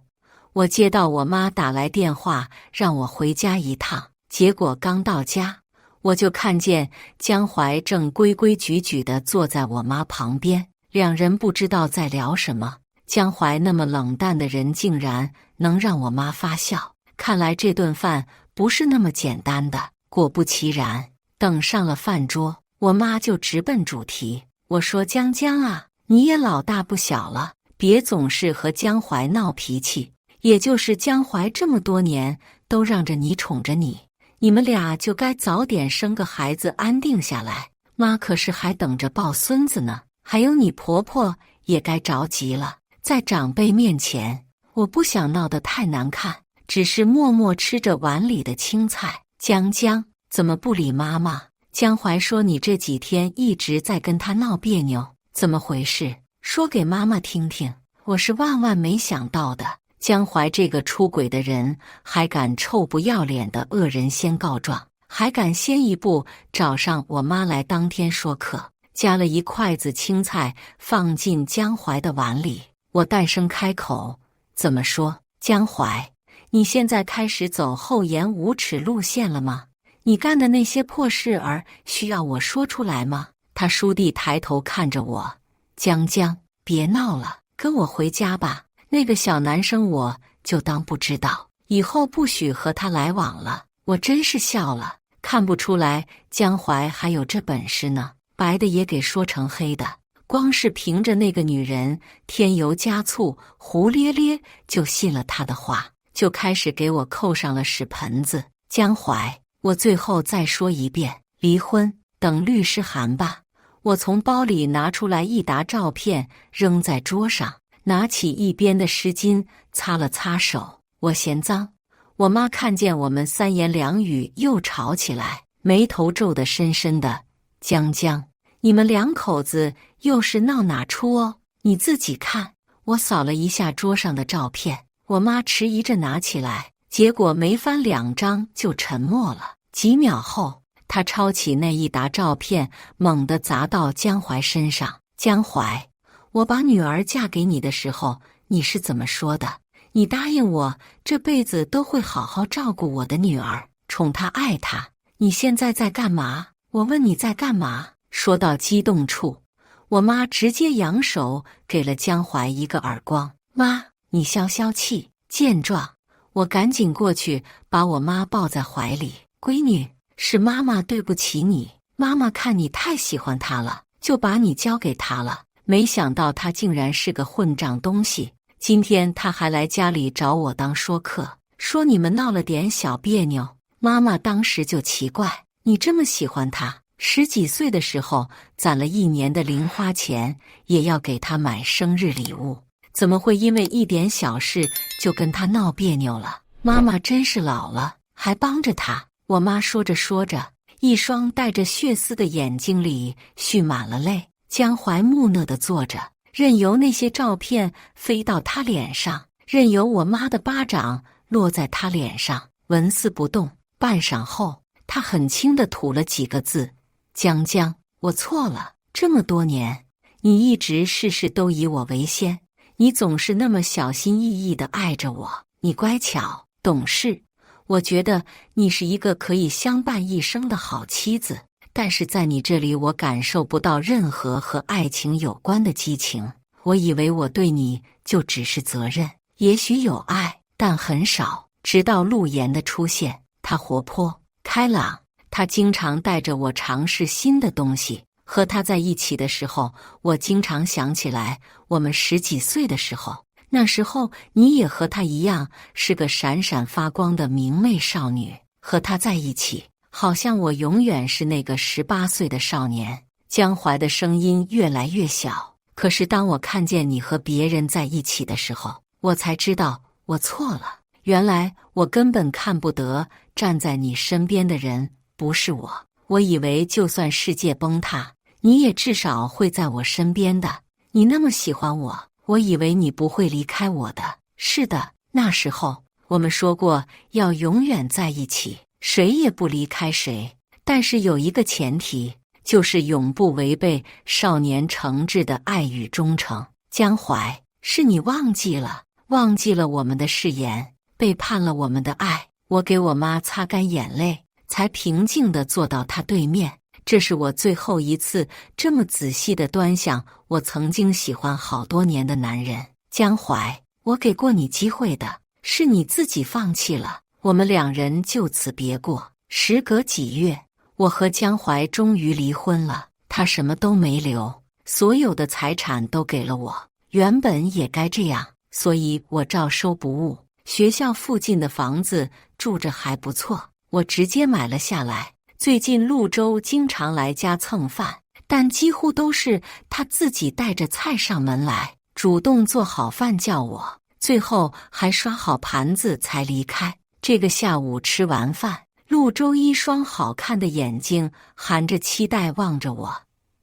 我接到我妈打来电话，让我回家一趟。结果刚到家，我就看见江淮正规规矩矩地坐在我妈旁边，两人不知道在聊什么。江淮那么冷淡的人，竟然能让我妈发笑，看来这顿饭不是那么简单的。果不其然，等上了饭桌，我妈就直奔主题。我说：江江啊，你也老大不小了，别总是和江淮闹脾气。也就是江淮这么多年都让着你宠着你，你们俩就该早点生个孩子安定下来。妈可是还等着抱孙子呢，还有你婆婆也该着急了。在长辈面前，我不想闹得太难看，只是默默吃着碗里的青菜。江江，怎么不理妈妈？江淮说你这几天一直在跟他闹别扭，怎么回事？说给妈妈听听。我是万万没想到的。江淮这个出轨的人，还敢臭不要脸的恶人先告状，还敢先一步找上我妈来当天说客，夹了一筷子青菜放进江淮的碗里。我淡声开口：怎么说？江淮，你现在开始走厚颜无耻路线了吗？你干的那些破事儿需要我说出来吗？他倏地抬头看着我：江江，别闹了，跟我回家吧。那个小男生我就当不知道，以后不许和他来往了。我真是笑了，看不出来江淮还有这本事呢，白的也给说成黑的。光是凭着那个女人添油加醋，胡咧咧就信了他的话，就开始给我扣上了屎盆子。江淮，我最后再说一遍，离婚等律师函吧。我从包里拿出来一沓照片，扔在桌上。拿起一边的湿巾擦了擦手，我嫌脏。我妈看见我们三言两语又吵起来，眉头皱得深深的。江江，你们两口子又是闹哪出哦？你自己看。我扫了一下桌上的照片，我妈迟疑着拿起来，结果没翻两张就沉默了。几秒后，她抄起那一沓照片，猛地砸到江淮身上。江淮，我把女儿嫁给你的时候，你是怎么说的？你答应我这辈子都会好好照顾我的女儿，宠她爱她。你现在在干嘛？我问你在干嘛？说到激动处，我妈直接扬手给了江淮一个耳光。妈，你消消气。见状，我赶紧过去把我妈抱在怀里。闺女，是妈妈对不起你，妈妈看你太喜欢他了，就把你交给他了。没想到他竟然是个混账东西，今天他还来家里找我当说客，说你们闹了点小别扭。妈妈当时就奇怪，你这么喜欢他，10几岁的时候攒了1年的零花钱，也要给他买生日礼物，怎么会因为一点小事就跟他闹别扭了？妈妈真是老了，还帮着他。我妈说着说着，一双带着血丝的眼睛里蓄满了泪。江淮木讷地坐着，任由那些照片飞到他脸上，任由我妈的巴掌落在他脸上，纹丝不动。半晌后，他很轻地吐了几个字：江江，我错了。这么多年，你一直事事都以我为先，你总是那么小心翼翼地爱着我，你乖巧懂事，我觉得你是一个可以相伴一生的好妻子。但是在你这里，我感受不到任何和爱情有关的激情。我以为我对你就只是责任，也许有爱，但很少。直到陆岩的出现，他活泼开朗，他经常带着我尝试新的东西。和他在一起的时候，我经常想起来我们10几岁的时候，那时候你也和他一样是个闪闪发光的明媚少女。和他在一起，好像我永远是那个18岁的少年。江淮的声音越来越小，可是当我看见你和别人在一起的时候，我才知道我错了。原来我根本看不得站在你身边的人不是我。我以为就算世界崩塌，你也至少会在我身边的。你那么喜欢我，我以为你不会离开我的。是的，那时候我们说过要永远在一起，谁也不离开谁。但是有一个前提，就是永不违背少年诚挚的爱与忠诚。江淮，是你忘记了我们的誓言，背叛了我们的爱。我给我妈擦干眼泪，才平静地坐到她对面。这是我最后一次这么仔细地端详我曾经喜欢好多年的男人。江淮，我给过你机会的，是你自己放弃了。我们2人就此别过。时隔几月，我和江淮终于离婚了。他什么都没留，所有的财产都给了我。原本也该这样，所以我照收不误。学校附近的房子住着还不错，我直接买了下来。最近陆周经常来家蹭饭，但几乎都是他自己带着菜上门来，主动做好饭叫我，最后还刷好盘子才离开。这个下午吃完饭，陆周一双好看的眼睛含着期待望着我。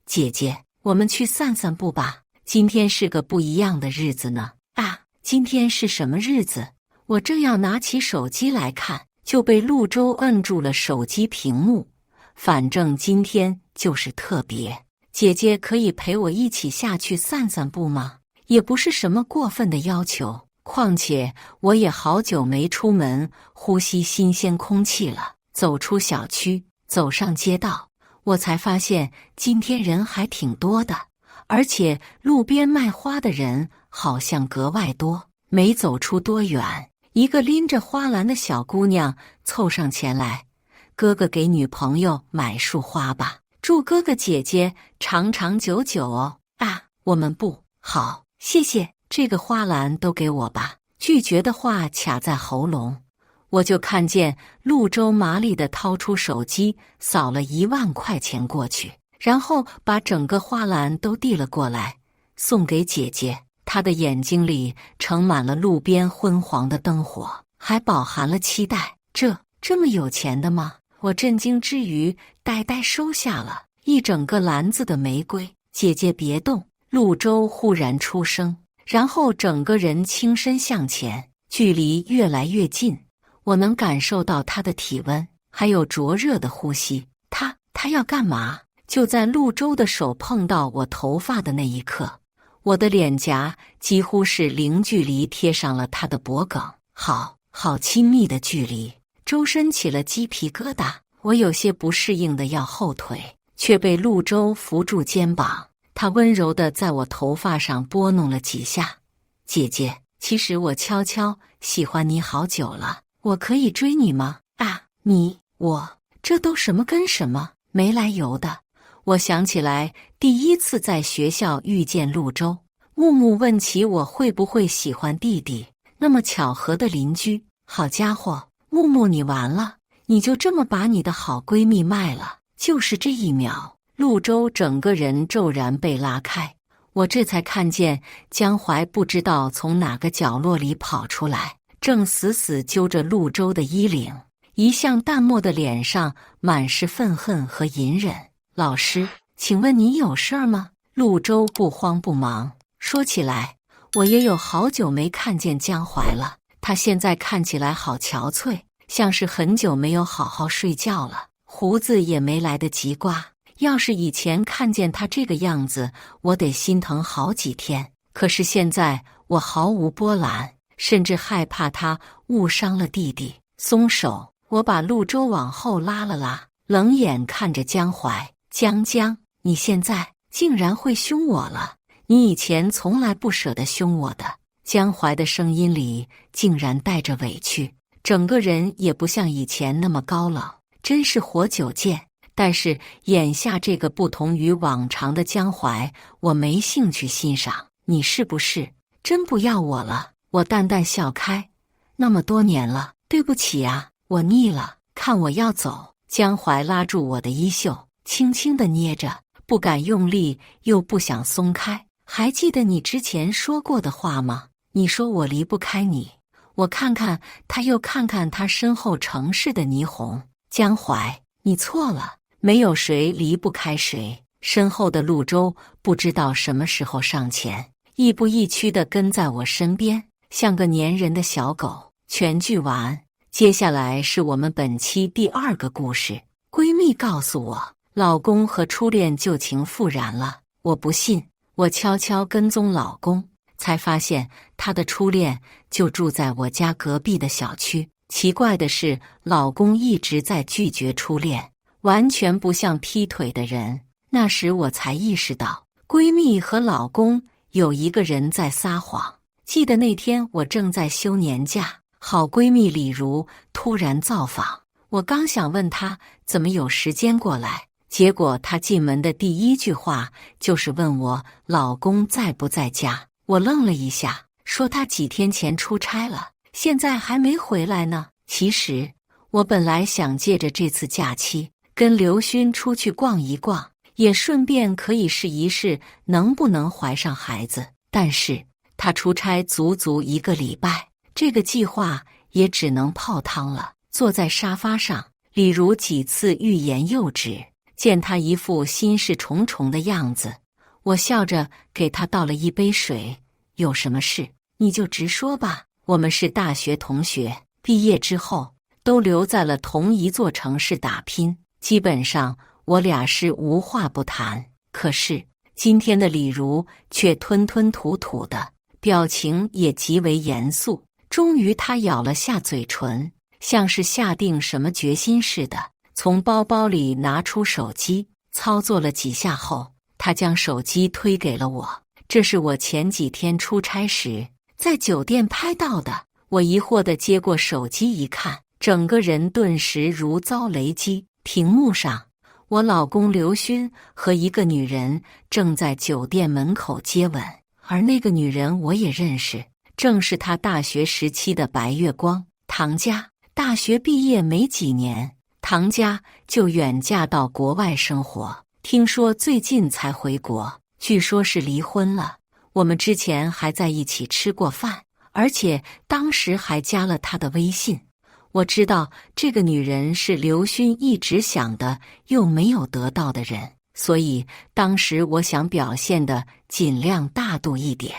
姐姐，我们去散散步吧，今天是个不一样的日子呢。啊，今天是什么日子？我正要拿起手机来看，就被陆周摁住了手机屏幕。反正今天就是特别，姐姐可以陪我一起下去散散步吗？也不是什么过分的要求，况且我也好久没出门呼吸新鲜空气了。走出小区，走上街道，我才发现今天人还挺多的，而且路边卖花的人好像格外多。没走出多远，一个拎着花篮的小姑娘凑上前来，哥哥给女朋友买束花吧，祝哥哥姐姐长长久久哦。啊，我们不好，谢谢，这个花篮都给我吧。拒绝的话卡在喉咙，我就看见陆周麻利地掏出手机，扫了1万块钱过去，然后把整个花篮都递了过来，送给姐姐。他的眼睛里盛满了路边昏黄的灯火，还饱含了期待。这么有钱的吗？我震惊之余，呆呆收下了一整个篮子的玫瑰。姐姐别动！陆周忽然出声，然后整个人倾身向前，距离越来越近。我能感受到他的体温，还有灼热的呼吸。他要干嘛？就在陆周的手碰到我头发的那一刻，我的脸颊几乎是零距离贴上了他的脖颈，好亲密的距离，周身起了鸡皮疙瘩。我有些不适应的要后退，却被陆周扶住肩膀。他温柔地在我头发上拨弄了几下。姐姐，其实我悄悄喜欢你好久了，我可以追你吗？啊，我，这都什么跟什么，没来由的。我想起来第一次在学校遇见陆周，木木问起我会不会喜欢弟弟，那么巧合的邻居。好家伙，木木你完了，你就这么把你的好闺蜜卖了。就是这一秒，陆周整个人骤然被拉开，我这才看见江淮不知道从哪个角落里跑出来，正死死揪着陆周的衣领，一向淡漠的脸上满是愤恨和隐忍。老师，请问你有事儿吗？陆周不慌不忙说起来，我也有好久没看见江淮了，他现在看起来好憔悴，像是很久没有好好睡觉了，胡子也没来得及刮。要是以前看见他这个样子，我得心疼好几天。可是现在我毫无波澜，甚至害怕他误伤了弟弟。松手！我把陆周往后拉了拉，冷眼看着江淮。江，你现在竟然会凶我了，你以前从来不舍得凶我的。江淮的声音里竟然带着委屈，整个人也不像以前那么高冷，真是活久见。但是眼下这个不同于往常的江淮，我没兴趣欣赏。你是不是真不要我了？我淡淡笑开。那么多年了，对不起啊，我腻了。看我要走。江淮拉住我的衣袖，轻轻地捏着，不敢用力，又不想松开。还记得你之前说过的话吗？你说我离不开你。我看看他，又看看他身后城市的霓虹。江淮，你错了，没有谁离不开谁。身后的陆舟不知道什么时候上前，亦步亦趋地跟在我身边，像个粘人的小狗。全剧完。接下来是我们本期第2个故事。闺蜜告诉我，老公和初恋旧情复燃了。我不信，我悄悄跟踪老公，才发现他的初恋就住在我家隔壁的小区。奇怪的是，老公一直在拒绝初恋，完全不像劈腿的人。那时我才意识到，闺蜜和老公有一个人在撒谎。记得那天我正在休年假，好闺蜜李如突然造访，我刚想问她怎么有时间过来，结果她进门的第一句话就是问我老公在不在家。我愣了一下，说他几天前出差了，现在还没回来呢。其实我本来想借着这次假期跟刘勋出去逛一逛，也顺便可以试一试能不能怀上孩子，但是他出差足足1个礼拜，这个计划也只能泡汤了。坐在沙发上，李如几次欲言又止，见他一副心事重重的样子，我笑着给他倒了一杯水。有什么事你就直说吧，我们是大学同学，毕业之后都留在了同一座城市打拼，基本上我俩是无话不谈。可是今天的李如却吞吞吐吐的，表情也极为严肃。终于她咬了下嘴唇，像是下定什么决心似的，从包包里拿出手机，操作了几下后，她将手机推给了我。这是我前几天出差时在酒店拍到的。我疑惑地接过手机一看，整个人顿时如遭雷击。屏幕上，我老公刘勋和一个女人正在酒店门口接吻，而那个女人我也认识，正是他大学时期的白月光唐佳。大学毕业没几年，唐佳就远嫁到国外生活，听说最近才回国，据说是离婚了。我们之前还在一起吃过饭，而且当时还加了她的微信。我知道这个女人是刘勋一直想的又没有得到的人，所以当时我想表现的尽量大度一点。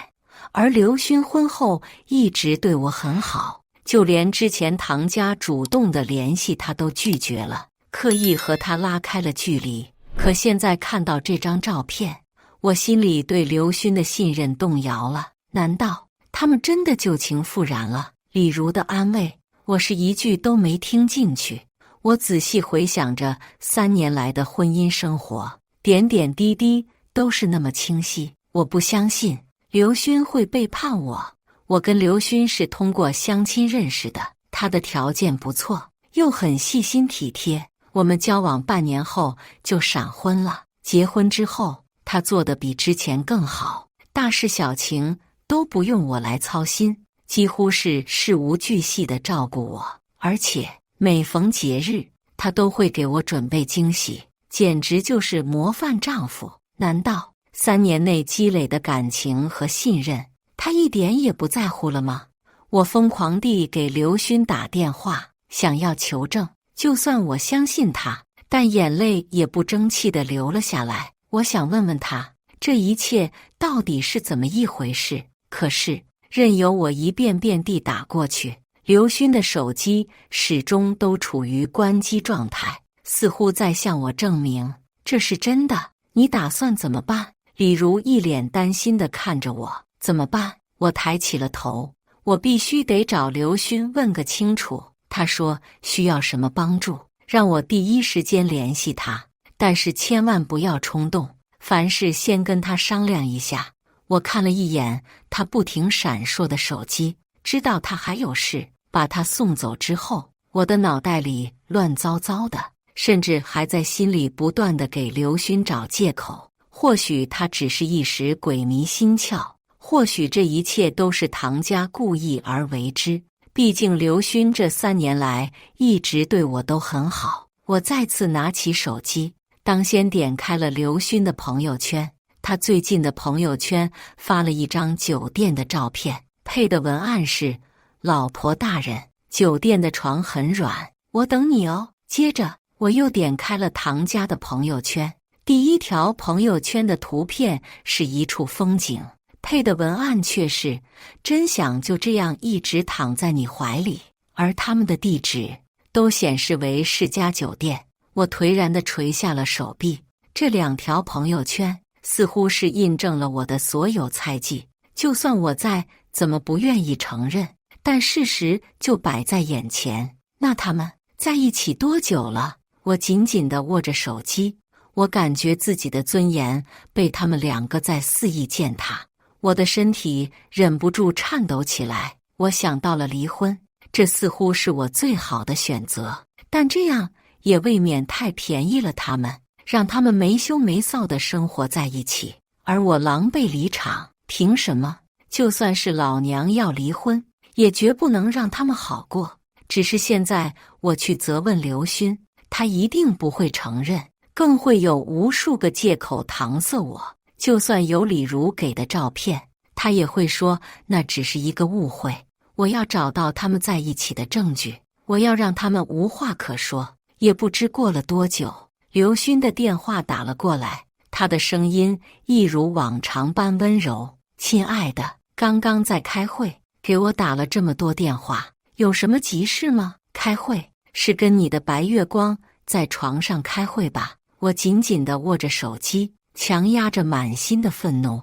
而刘勋婚后一直对我很好，就连之前唐家主动的联系他都拒绝了，刻意和他拉开了距离。可现在看到这张照片，我心里对刘勋的信任动摇了。难道他们真的旧情复燃了？李如的安慰，我是一句都没听进去。我仔细回想着3年来的婚姻生活，点点滴滴都是那么清晰。我不相信刘勋会背叛我。我跟刘勋是通过相亲认识的，他的条件不错，又很细心体贴。我们交往半年后就闪婚了。结婚之后，他做得比之前更好，大事小情都不用我来操心，几乎是事无巨细地照顾我，而且每逢节日，他都会给我准备惊喜，简直就是模范丈夫。难道3年内积累的感情和信任，他一点也不在乎了吗？我疯狂地给刘勋打电话，想要求证。就算我相信他，但眼泪也不争气地流了下来。我想问问他，这一切到底是怎么一回事？可是任由我一遍遍地打过去，刘勋的手机始终都处于关机状态，似乎在向我证明这是真的。你打算怎么办？李如一脸担心地看着我。怎么办？我抬起了头。我必须得找刘勋问个清楚。他说需要什么帮助，让我第一时间联系他，但是千万不要冲动，凡事先跟他商量一下。我看了一眼他不停闪烁的手机，知道他还有事。把他送走之后，我的脑袋里乱糟糟的，甚至还在心里不断地给刘勋找借口。或许他只是一时鬼迷心窍，或许这一切都是唐家故意而为之。毕竟刘勋这3年来一直对我都很好。我再次拿起手机，当先点开了刘勋的朋友圈。他最近的朋友圈发了一张酒店的照片，配的文案是：老婆大人，酒店的床很软，我等你哦。接着我又点开了唐家的朋友圈，第一条朋友圈的图片是一处风景，配的文案却是：真想就这样一直躺在你怀里。而他们的地址都显示为世家酒店。我颓然地垂下了手臂。这2条朋友圈似乎是印证了我的所有猜忌，就算我再怎么不愿意承认，但事实就摆在眼前。那他们在一起多久了？我紧紧地握着手机，我感觉自己的尊严被他们2个在肆意践踏，我的身体忍不住颤抖起来。我想到了离婚，这似乎是我最好的选择，但这样也未免太便宜了他们，让他们没羞没臊地生活在一起，而我狼狈离场。凭什么？就算是老娘要离婚，也绝不能让他们好过。只是现在我去责问刘勋，他一定不会承认，更会有无数个借口搪塞我。就算有李如给的照片，他也会说那只是一个误会。我要找到他们在一起的证据，我要让他们无话可说。也不知过了多久，刘勋的电话打了过来，他的声音一如往常般温柔。亲爱的，刚刚在开会，给我打了这么多电话，有什么急事吗？开会是跟你的白月光在床上开会吧？我紧紧地握着手机，强压着满心的愤怒。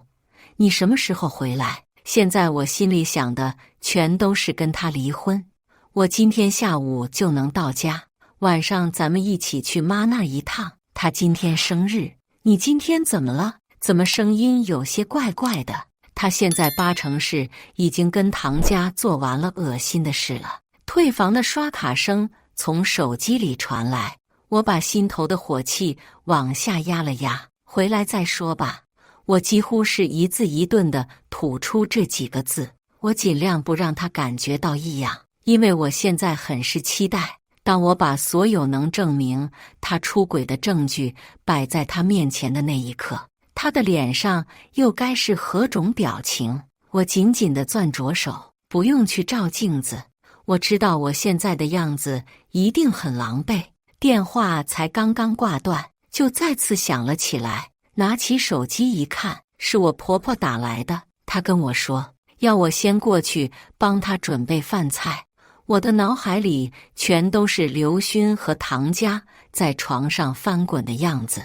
你什么时候回来？现在我心里想的全都是跟他离婚。我今天下午就能到家，晚上咱们一起去妈那儿一趟。他今天生日。你今天怎么了？怎么声音有些怪怪的？他现在80%是已经跟唐家做完了恶心的事了。退房的刷卡声从手机里传来，我把心头的火气往下压了压。回来再说吧。我几乎是一字一顿地吐出这几个字，我尽量不让他感觉到异样，因为我现在很是期待，当我把所有能证明他出轨的证据摆在他面前的那一刻，他的脸上又该是何种表情。我紧紧地攥着手，不用去照镜子，我知道我现在的样子一定很狼狈。电话才刚刚挂断，就再次响了起来。拿起手机一看，是我婆婆打来的。她跟我说要我先过去帮她准备饭菜。我的脑海里全都是刘勋和唐家在床上翻滚的样子。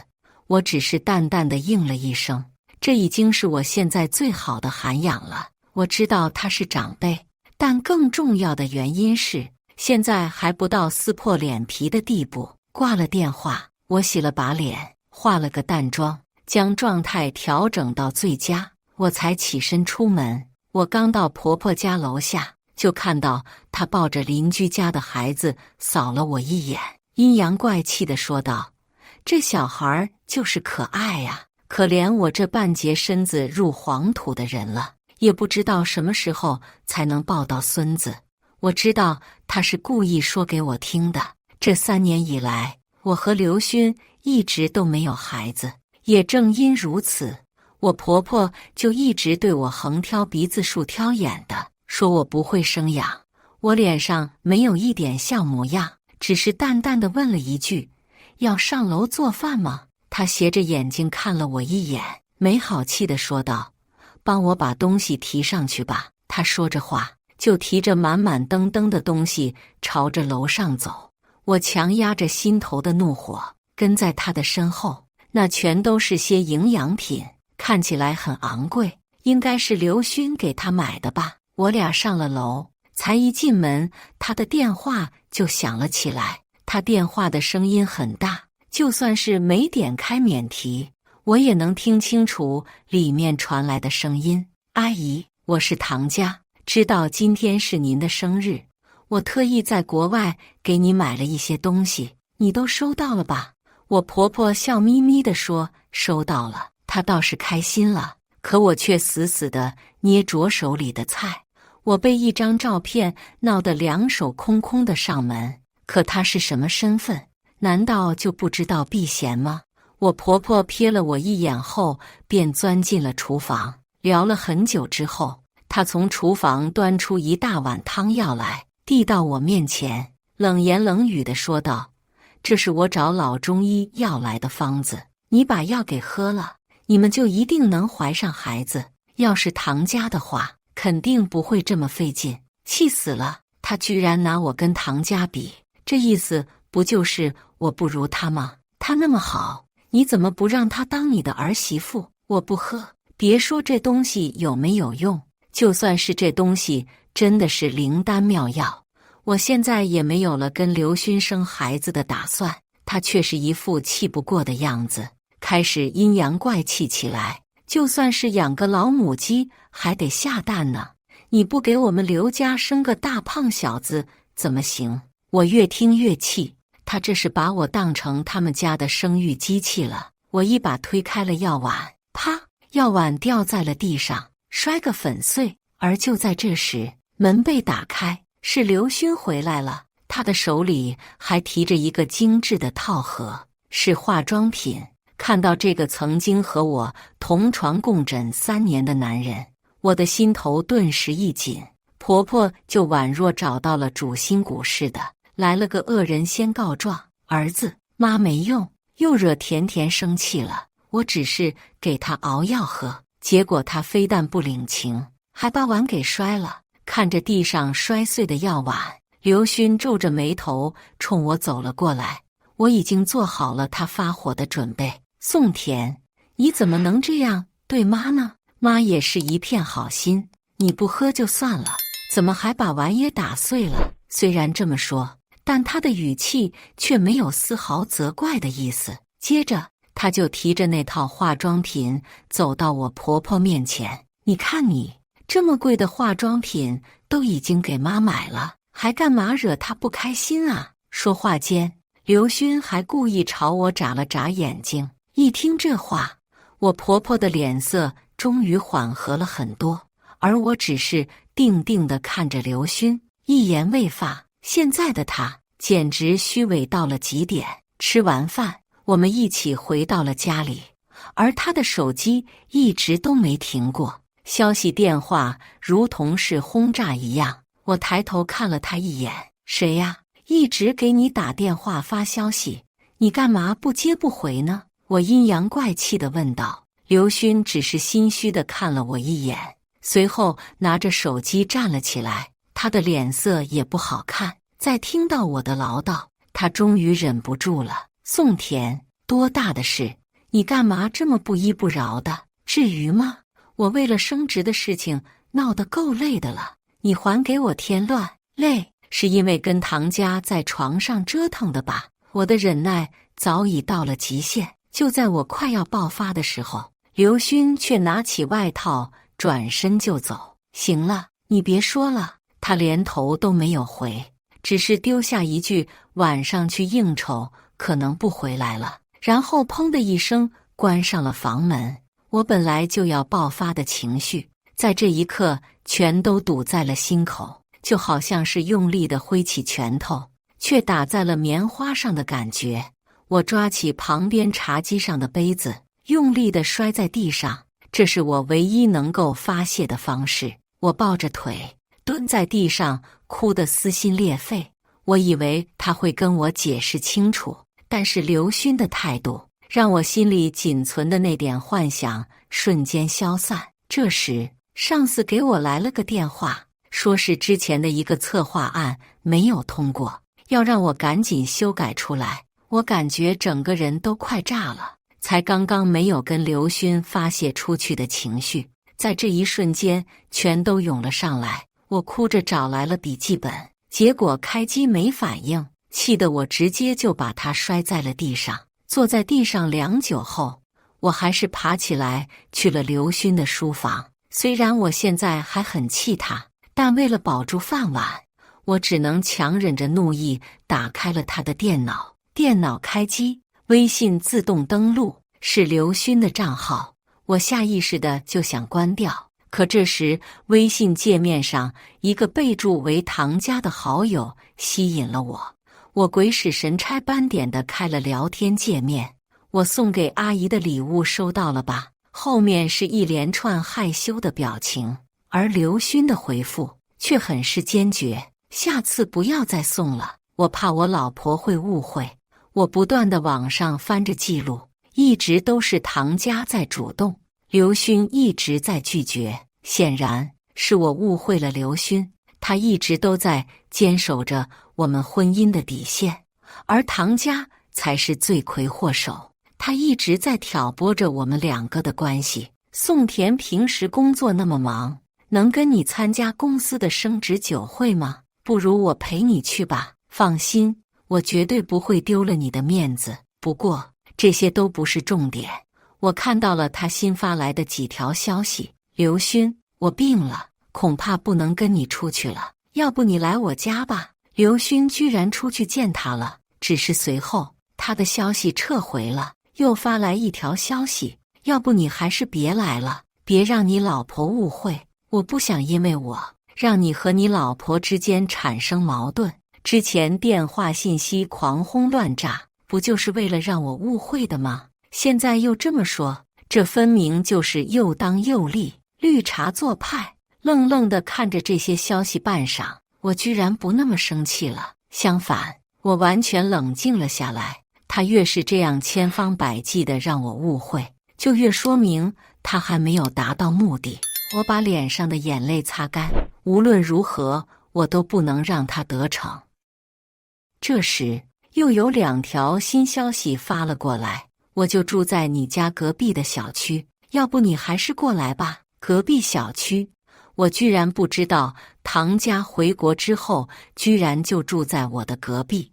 我只是淡淡的应了一声，这已经是我现在最好的涵养了。我知道他是长辈，但更重要的原因是现在还不到撕破脸皮的地步。挂了电话，我洗了把脸，化了个淡妆，将状态调整到最佳，我才起身出门。我刚到婆婆家楼下，就看到她抱着邻居家的孩子扫了我一眼，阴阳怪气地说道：这小孩就是可爱呀，可怜我这半截身子入黄土的人了，也不知道什么时候才能抱到孙子。我知道她是故意说给我听的。这3年以来，我和刘勋一直都没有孩子。也正因如此，我婆婆就一直对我横挑鼻子竖挑眼的，说我不会生养。我脸上没有一点笑模样，只是淡淡的问了一句：要上楼做饭吗？她斜着眼睛看了我一眼，没好气地说道：帮我把东西提上去吧。她说着话，就提着满满登登的东西朝着楼上走。我强压着心头的怒火，跟在她的身后。那全都是些营养品，看起来很昂贵，应该是刘勋给他买的吧。我俩上了楼，才一进门，他的电话就响了起来。他电话的声音很大，就算是没点开免提，我也能听清楚里面传来的声音。阿姨，我是唐家，知道今天是您的生日，我特意在国外给你买了一些东西，你都收到了吧？我婆婆笑眯眯地说：收到了。她倒是开心了，可我却死死地捏着手里的菜。我被一张照片闹得两手空空的上门，可她是什么身份？难道就不知道避嫌吗？我婆婆瞥了我一眼后，便钻进了厨房。聊了很久之后，她从厨房端出一大碗汤药来，递到我面前，冷言冷语地说道：这是我找老中医要来的方子，你把药给喝了，你们就一定能怀上孩子。要是唐家的话，肯定不会这么费劲。气死了，他居然拿我跟唐家比，这意思不就是我不如他吗？他那么好，你怎么不让他当你的儿媳妇？我不喝。别说这东西有没有用，就算是这东西真的是灵丹妙药，我现在也没有了跟刘勋生孩子的打算。他却是一副气不过的样子，开始阴阳怪气起来。就算是养个老母鸡，还得下蛋呢。你不给我们刘家生个大胖小子怎么行？我越听越气，他这是把我当成他们家的生育机器了。我一把推开了药碗，啪，药碗掉在了地上，摔个粉碎。而就在这时，门被打开，是刘勋回来了。他的手里还提着一个精致的套盒，是化妆品。看到这个曾经和我同床共枕3年的男人，我的心头顿时一紧。婆婆就宛若找到了主心骨似的，来了个恶人先告状。儿子，妈没用，又惹甜甜生气了。我只是给她熬药喝，结果她非但不领情，还把碗给摔了。看着地上摔碎的药碗，刘勋皱着眉头冲我走了过来。我已经做好了他发火的准备。宋田，你怎么能这样对妈呢？妈也是一片好心，你不喝就算了，怎么还把碗也打碎了？虽然这么说，但他的语气却没有丝毫责怪的意思。接着他就提着那套化妆品走到我婆婆面前，你看你这么贵的化妆品都已经给妈买了，还干嘛惹她不开心啊？说话间，刘勋还故意朝我眨了眨眼睛。一听这话，我婆婆的脸色终于缓和了很多，而我只是定定地看着刘勋，一言未发。现在的他简直虚伪到了极点。吃完饭，我们一起回到了家里，而他的手机一直都没停过，消息电话如同是轰炸一样。我抬头看了他一眼，谁呀？一直给你打电话发消息，你干嘛不接不回呢？我阴阳怪气地问道。刘勋只是心虚地看了我一眼，随后拿着手机站了起来，他的脸色也不好看。在听到我的唠叨，他终于忍不住了。宋田，多大的事，你干嘛这么不依不饶的？至于吗？我为了升职的事情闹得够累的了，你还给我添乱。累是因为跟唐家在床上折腾的吧？我的忍耐早已到了极限。就在我快要爆发的时候，刘勋却拿起外套转身就走。行了，你别说了。他连头都没有回，只是丢下一句晚上去应酬，可能不回来了，然后砰的一声关上了房门。我本来就要爆发的情绪，在这一刻全都堵在了心口，就好像是用力地挥起拳头，却打在了棉花上的感觉。我抓起旁边茶几上的杯子，用力地摔在地上，这是我唯一能够发泄的方式。我抱着腿蹲在地上，哭得撕心裂肺。我以为他会跟我解释清楚，但是刘勋的态度让我心里仅存的那点幻想瞬间消散。这时，上司给我来了个电话，说是之前的一个策划案没有通过，要让我赶紧修改出来。我感觉整个人都快炸了，才刚刚没有跟刘勋发泄出去的情绪，在这一瞬间全都涌了上来。我哭着找来了笔记本，结果开机没反应，气得我直接就把它摔在了地上。坐在地上良久后，我还是爬起来去了刘勋的书房。虽然我现在还很气他，但为了保住饭碗，我只能强忍着怒意打开了他的电脑。电脑开机，微信自动登录，是刘勋的账号。我下意识的就想关掉，可这时微信界面上一个备注为唐家的好友吸引了我。我鬼使神差斑点的开了聊天界面。我送给阿姨的礼物收到了吧？后面是一连串害羞的表情，而刘勋的回复却很是坚决，下次不要再送了，我怕我老婆会误会。我不断的网上翻着记录，一直都是唐家在主动，刘勋一直在拒绝，显然是我误会了刘勋，他一直都在坚守着我们婚姻的底线，而唐家才是罪魁祸首，他一直在挑拨着我们两个的关系。宋田平时工作那么忙，能跟你参加公司的升职酒会吗？不如我陪你去吧，放心，我绝对不会丢了你的面子。不过这些都不是重点，我看到了他新发来的几条消息。刘勋，我病了，恐怕不能跟你出去了，要不你来我家吧。刘勋居然出去见他了，只是随后他的消息撤回了，又发来一条消息，要不你还是别来了，别让你老婆误会，我不想因为我让你和你老婆之间产生矛盾。之前电话信息狂轰乱炸，不就是为了让我误会的吗？现在又这么说，这分明就是又当又立，绿茶做派。愣愣地看着这些消息半晌，我居然不那么生气了，相反，我完全冷静了下来。他越是这样千方百计地让我误会，就越说明他还没有达到目的。我把脸上的眼泪擦干，无论如何，我都不能让他得逞。这时又有2条新消息发了过来，我就住在你家隔壁的小区，要不你还是过来吧。隔壁小区，我居然不知道唐家回国之后居然就住在我的隔壁。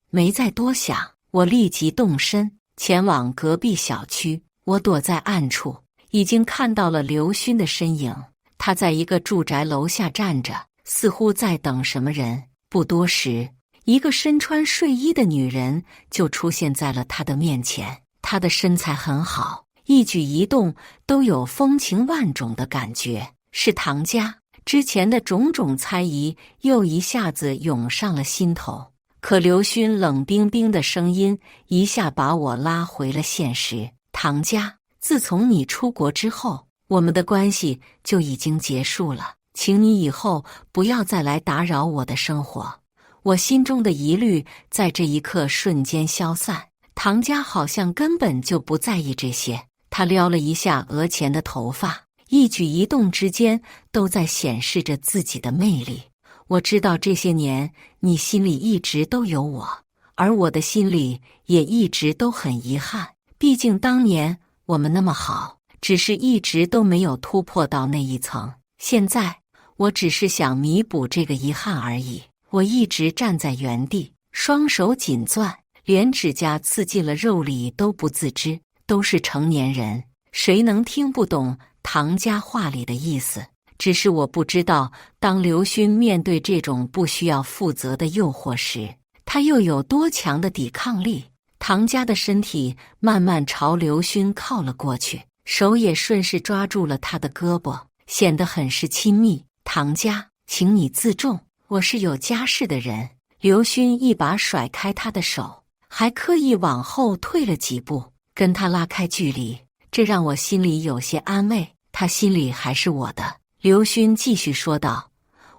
没再多想，我立即动身前往隔壁小区。我躲在暗处，已经看到了刘勋的身影，他在一个住宅楼下站着，似乎在等什么人。不多时，一个身穿睡衣的女人就出现在了他的面前。她的身材很好，一举一动都有风情万种的感觉，是唐家。之前的种种猜疑又一下子涌上了心头，可刘勋冷冰冰的声音一下把我拉回了现实。唐家，自从你出国之后，我们的关系就已经结束了，请你以后不要再来打扰我的生活。我心中的疑虑在这一刻瞬间消散，唐家好像根本就不在意这些。他撩了一下额前的头发，一举一动之间都在显示着自己的魅力。我知道这些年你心里一直都有我，而我的心里也一直都很遗憾，毕竟当年我们那么好，只是一直都没有突破到那一层。现在我只是想弥补这个遗憾而已。我一直站在原地，双手紧攥，连指甲刺进了肉里都不自知。都是成年人，谁能听不懂唐家话里的意思？只是我不知道，当刘勋面对这种不需要负责的诱惑时，他又有多强的抵抗力。唐家的身体慢慢朝刘勋靠了过去，手也顺势抓住了他的胳膊，显得很是亲密。唐家，请你自重，我是有家室的人。刘勋一把甩开他的手，还刻意往后退了几步，跟他拉开距离，这让我心里有些安慰，他心里还是我的。刘勋继续说道，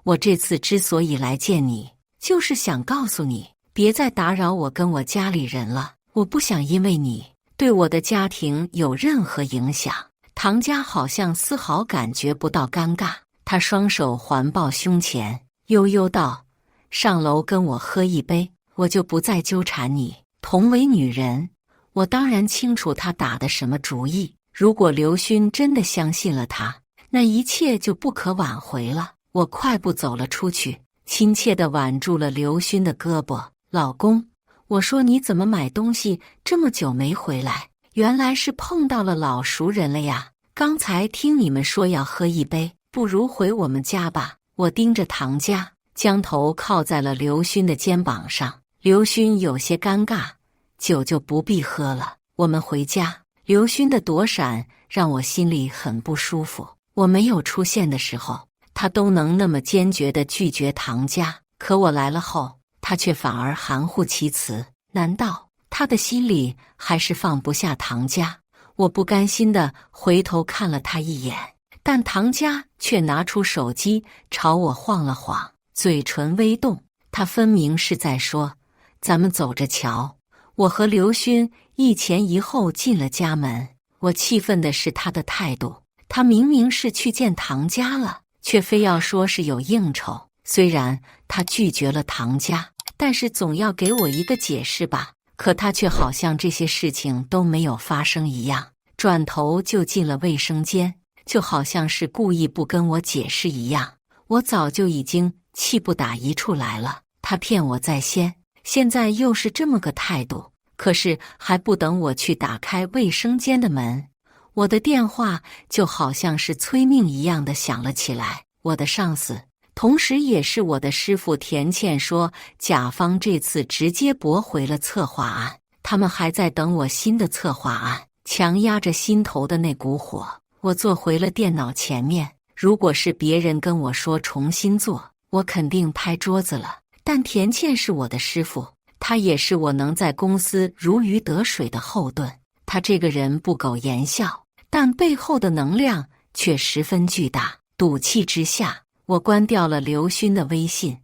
我这次之所以来见你，就是想告诉你，别再打扰我跟我家里人了，我不想因为你对我的家庭有任何影响。唐家好像丝毫感觉不到尴尬，他双手环抱胸前，悠悠道，上楼跟我喝一杯，我就不再纠缠你。同为女人，我当然清楚他打的什么主意。如果刘勋真的相信了他，那一切就不可挽回了。我快步走了出去，亲切地挽住了刘勋的胳膊。老公，我说你怎么买东西这么久没回来？原来是碰到了老熟人了呀。刚才听你们说要喝一杯，不如回我们家吧。我盯着唐家，将头靠在了刘勋的肩膀上，刘勋有些尴尬，酒就不必喝了，我们回家。刘勋的躲闪让我心里很不舒服。我没有出现的时候，他都能那么坚决地拒绝唐家，可我来了后，他却反而含糊其辞。难道他的心里还是放不下唐家？我不甘心地回头看了他一眼，但唐家却拿出手机朝我晃了晃，嘴唇微动。他分明是在说：“咱们走着瞧。”我和刘勋一前一后进了家门。我气愤的是他的态度，他明明是去见唐家了，却非要说是有应酬。虽然他拒绝了唐家，但是总要给我一个解释吧。可他却好像这些事情都没有发生一样，转头就进了卫生间，就好像是故意不跟我解释一样。我早就已经气不打一处来了，他骗我在先，现在又是这么个态度。可是还不等我去打开卫生间的门，我的电话就好像是催命一样的响了起来。我的上司，同时也是我的师傅田倩说，甲方这次直接驳回了策划案，他们还在等我新的策划案。强压着心头的那股火，我坐回了电脑前面。如果是别人跟我说重新做，我肯定拍桌子了。但田倩是我的师傅，他也是我能在公司如鱼得水的后盾。他这个人不苟言笑，但背后的能量却十分巨大。赌气之下，我关掉了刘勋的微信。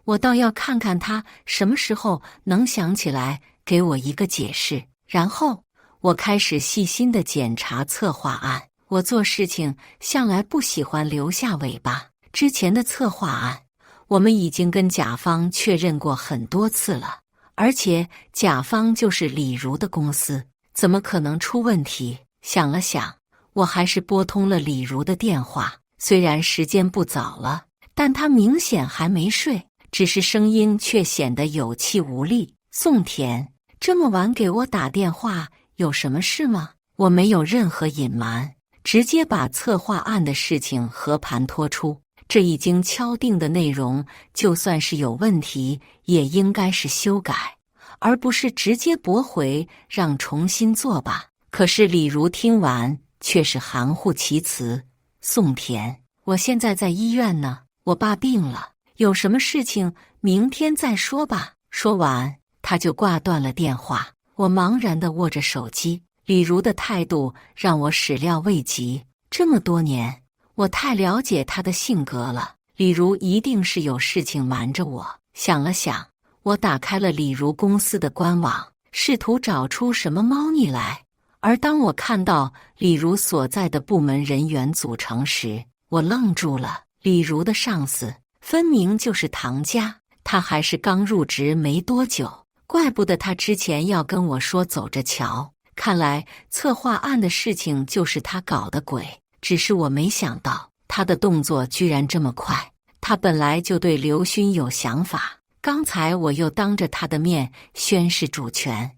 我倒要看看他什么时候能想起来给我一个解释。然后我开始细心地检查策划案。我做事情向来不喜欢留下尾巴。之前的策划案，我们已经跟甲方确认过很多次了，而且甲方就是李如的公司，怎么可能出问题？想了想，我还是拨通了李如的电话。虽然时间不早了，但他明显还没睡，只是声音却显得有气无力。宋田，这么晚给我打电话，有什么事吗？我没有任何隐瞒，直接把策划案的事情和盘托出。这已经敲定的内容，就算是有问题，也应该是修改，而不是直接驳回，让重新做吧。可是李如听完，却是含糊其辞。宋田，我现在在医院呢，我爸病了，有什么事情明天再说吧。说完，他就挂断了电话。我茫然地握着手机，李如的态度让我始料未及。这么多年，我太了解他的性格了，李如一定是有事情瞒着我。想了想，我打开了李如公司的官网，试图找出什么猫腻来。而当我看到李如所在的部门人员组成时，我愣住了。李如的上司分明就是唐家，他还是刚入职没多久，怪不得他之前要跟我说走着瞧。看来策划案的事情就是他搞的鬼，只是我没想到他的动作居然这么快。他本来就对刘勋有想法，刚才我又当着他的面宣示主权，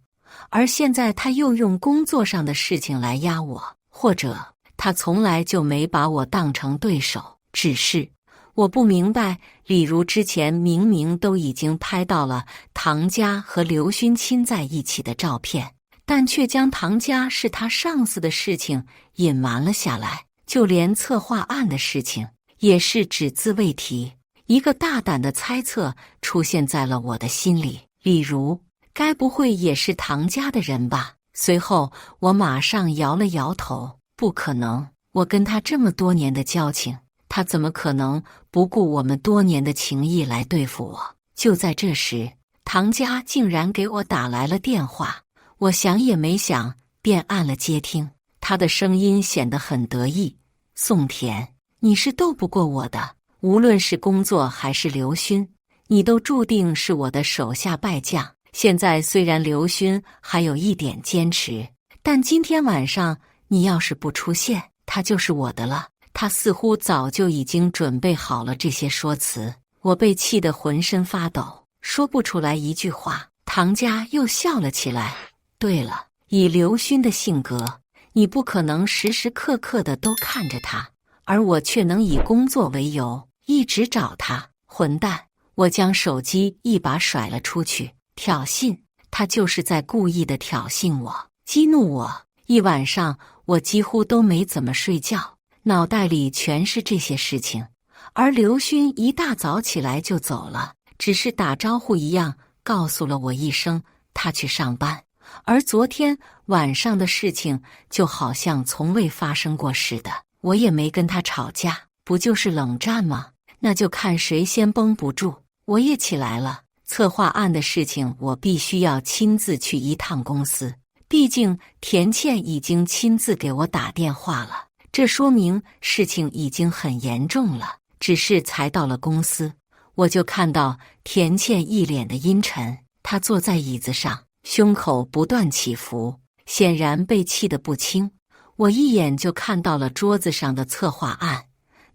而现在他又用工作上的事情来压我，或者他从来就没把我当成对手。只是我不明白，李如之前明明都已经拍到了唐家和刘勋亲在一起的照片，但却将唐家是他上司的事情隐瞒了下来，就连策划案的事情也是只字未提。一个大胆的猜测出现在了我的心里，李如该不会也是唐家的人吧？随后我马上摇了摇头，不可能，我跟他这么多年的交情，他怎么可能不顾我们多年的情谊来对付我？就在这时，唐家竟然给我打来了电话，我想也没想便按了接听。他的声音显得很得意：“宋田，你是斗不过我的，无论是工作还是刘勋，你都注定是我的手下败将。现在虽然刘勋还有一点坚持，但今天晚上你要是不出现，他就是我的了。”他似乎早就已经准备好了这些说辞。我被气得浑身发抖，说不出来一句话。唐家又笑了起来：“对了，以刘勋的性格，你不可能时时刻刻的都看着他，而我却能以工作为由一直找他。混蛋！”我将手机一把甩了出去。挑衅，他就是在故意的挑衅我，激怒我。一晚上我几乎都没怎么睡觉，脑袋里全是这些事情。而刘勋一大早起来就走了，只是打招呼一样告诉了我一声他去上班。而昨天晚上的事情就好像从未发生过似的，我也没跟他吵架，不就是冷战吗？那就看谁先绷不住。我也起来了，策划案的事情我必须要亲自去一趟公司，毕竟田倩已经亲自给我打电话了，这说明事情已经很严重了。只是才到了公司，我就看到田倩一脸的阴沉，她坐在椅子上，胸口不断起伏，显然被气得不轻。我一眼就看到了桌子上的策划案。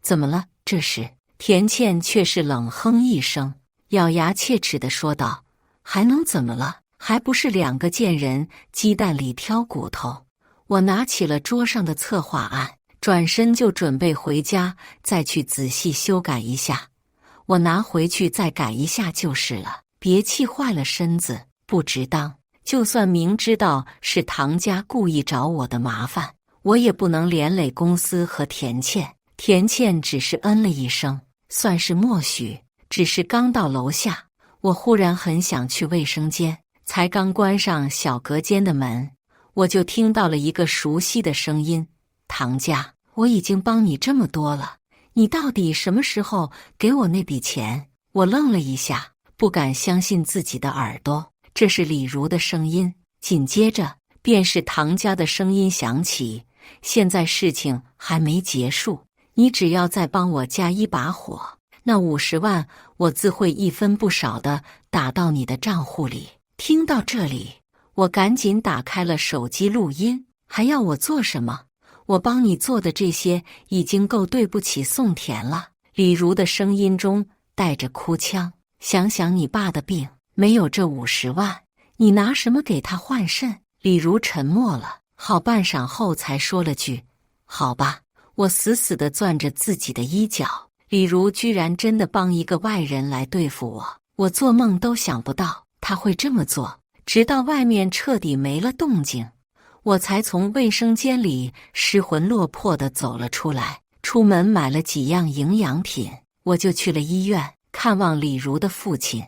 怎么了？这时田倩却是冷哼一声，咬牙切齿地说道：还能怎么了？还不是两个贱人鸡蛋里挑骨头。我拿起了桌上的策划案，转身就准备回家再去仔细修改一下。我拿回去再改一下就是了，别气坏了身子，不值当。就算明知道是唐家故意找我的麻烦，我也不能连累公司和田倩。田倩只是嗯了一声，算是默许。只是刚到楼下，我忽然很想去卫生间，才刚关上小隔间的门，我就听到了一个熟悉的声音：唐家，我已经帮你这么多了，你到底什么时候给我那笔钱？我愣了一下，不敢相信自己的耳朵，这是李如的声音。紧接着便是唐家的声音响起：现在事情还没结束，你只要再帮我加一把火，那50万我自会一分不少的打到你的账户里。听到这里，我赶紧打开了手机录音。还要我做什么？我帮你做的这些已经够对不起宋田了。李如的声音中带着哭腔。想想你爸的病，没有这50万，你拿什么给他换肾？李如沉默了好半晌后才说了句：好吧。我死死地攥着自己的衣角，李如居然真的帮一个外人来对付我，我做梦都想不到他会这么做。直到外面彻底没了动静，我才从卫生间里失魂落魄地走了出来，出门买了几样营养品，我就去了医院看望李如的父亲。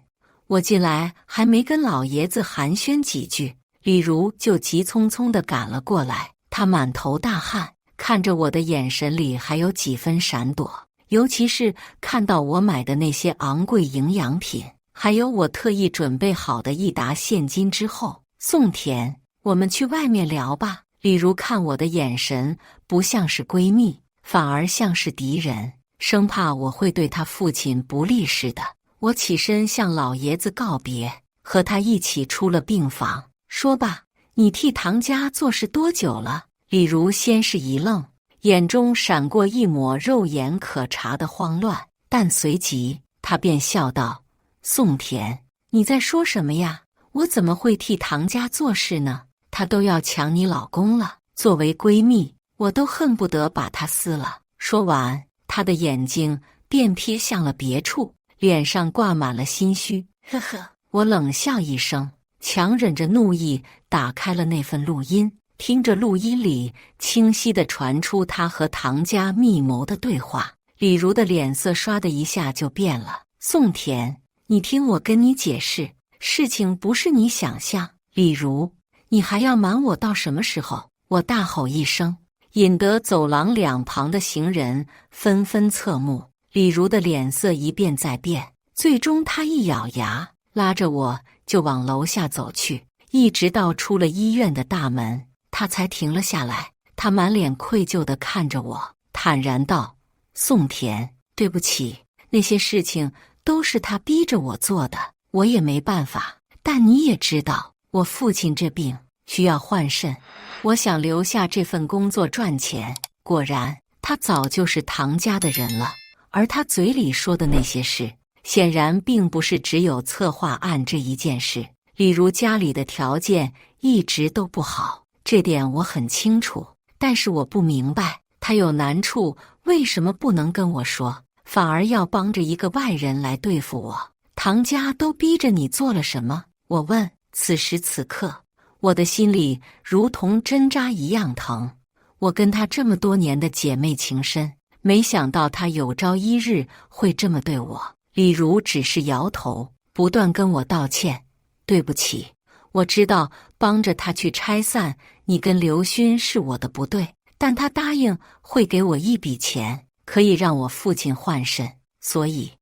我进来还没跟老爷子寒暄几句，李如就急匆匆地赶了过来，他满头大汗，看着我的眼神里还有几分闪躲，尤其是看到我买的那些昂贵营养品，还有我特意准备好的一沓现金之后，宋田，我们去外面聊吧。李如看我的眼神不像是闺蜜，反而像是敌人，生怕我会对他父亲不利似的。我起身向老爷子告别，和他一起出了病房。说吧，你替唐家做事多久了？李如先是一愣，眼中闪过一抹肉眼可察的慌乱，但随即他便笑道：宋田，你在说什么呀？我怎么会替唐家做事呢？他都要抢你老公了，作为闺蜜，我都恨不得把他撕了。说完，他的眼睛便瞥向了别处，脸上挂满了心虚。呵呵，我冷笑一声，强忍着怒意打开了那份录音，听着录音里清晰地传出他和唐家密谋的对话。李如的脸色唰的一下就变了。宋田，你听我跟你解释，事情不是你想象。李如，你还要瞒我到什么时候？我大吼一声，引得走廊两旁的行人纷纷侧目。李如的脸色一变再变，最终她一咬牙，拉着我就往楼下走去，一直到出了医院的大门，她才停了下来。她满脸愧疚地看着我，坦然道：宋田，对不起，那些事情都是他逼着我做的，我也没办法。但你也知道，我父亲这病需要换肾，我想留下这份工作赚钱。果然，他早就是唐家的人了。而他嘴里说的那些事，显然并不是只有策划案这一件事。例如家里的条件一直都不好，这点我很清楚。但是我不明白，他有难处为什么不能跟我说，反而要帮着一个外人来对付我？唐家都逼着你做了什么？我问。此时此刻，我的心里如同针扎一样疼。我跟她这么多年的姐妹情深，没想到她有朝一日会这么对我。李如只是摇头，不断跟我道歉：“对不起，我知道帮着他去拆散你跟刘勋是我的不对，但他答应会给我一笔钱，可以让我父亲换肾，所以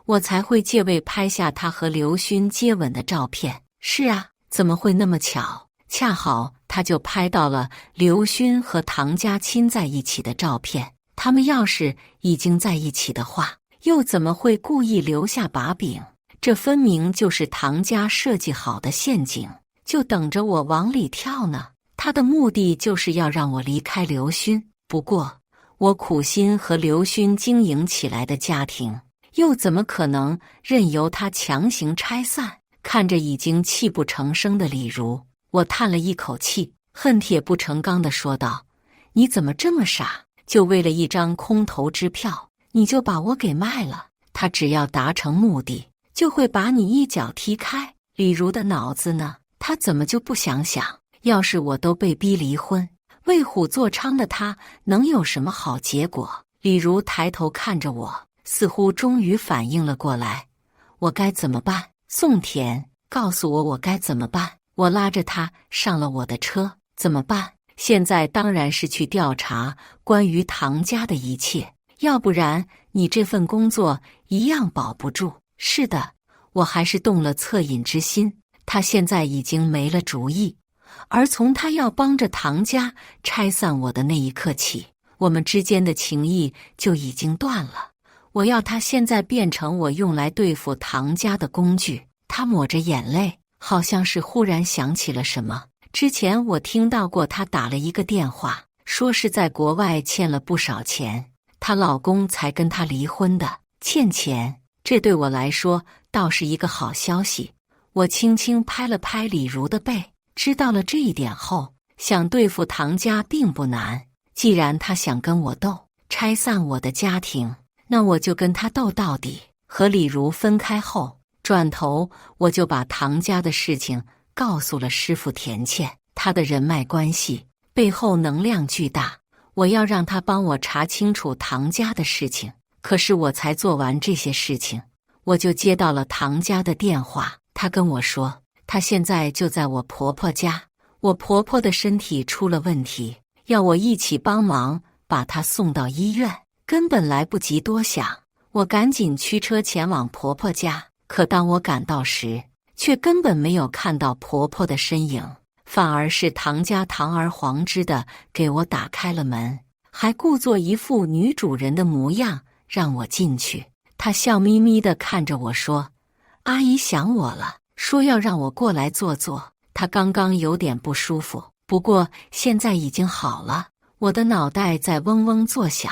我才会借位拍下他和刘勋接吻的照片。是啊，怎么会那么巧？恰好他就拍到了刘勋和唐家亲在一起的照片。他们要是已经在一起的话，又怎么会故意留下把柄？这分明就是唐家设计好的陷阱，就等着我往里跳呢。他的目的就是要让我离开刘勋。不过，我苦心和刘勋经营起来的家庭，又怎么可能任由他强行拆散？看着已经泣不成声的李如，我叹了一口气，恨铁不成钢地说道：“你怎么这么傻？就为了一张空头支票，你就把我给卖了？他只要达成目的，就会把你一脚踢开。李如的脑子呢？他怎么就不想想，要是我都被逼离婚，为虎作伥的他能有什么好结果？”李如抬头看着我，似乎终于反应了过来。我该怎么办？宋田，告诉我该怎么办？我拉着他上了我的车。怎么办？现在当然是去调查关于唐家的一切，要不然你这份工作一样保不住。是的，我还是动了恻隐之心。他现在已经没了主意，而从他要帮着唐家拆散我的那一刻起，我们之间的情谊就已经断了。我要他现在变成我用来对付唐家的工具。他抹着眼泪，好像是忽然想起了什么。之前我听到过他打了一个电话，说是在国外欠了不少钱，她老公才跟她离婚的。欠钱，这对我来说倒是一个好消息。我轻轻拍了拍李如的背，知道了这一点后，想对付唐家并不难。既然他想跟我斗，拆散我的家庭，那我就跟他斗到底。和李如分开后，转头我就把唐家的事情告诉了师傅田倩。他的人脉关系背后能量巨大，我要让他帮我查清楚唐家的事情。可是我才做完这些事情，我就接到了唐家的电话。他跟我说，他现在就在我婆婆家，我婆婆的身体出了问题，要我一起帮忙把她送到医院。根本来不及多想，我赶紧驱车前往婆婆家。可当我赶到时，却根本没有看到婆婆的身影，反而是唐家堂而皇之的给我打开了门，还故作一副女主人的模样让我进去。她笑眯眯地看着我说：“阿姨想我了，说要让我过来坐坐。”她刚刚有点不舒服，不过现在已经好了。我的脑袋在嗡嗡作响，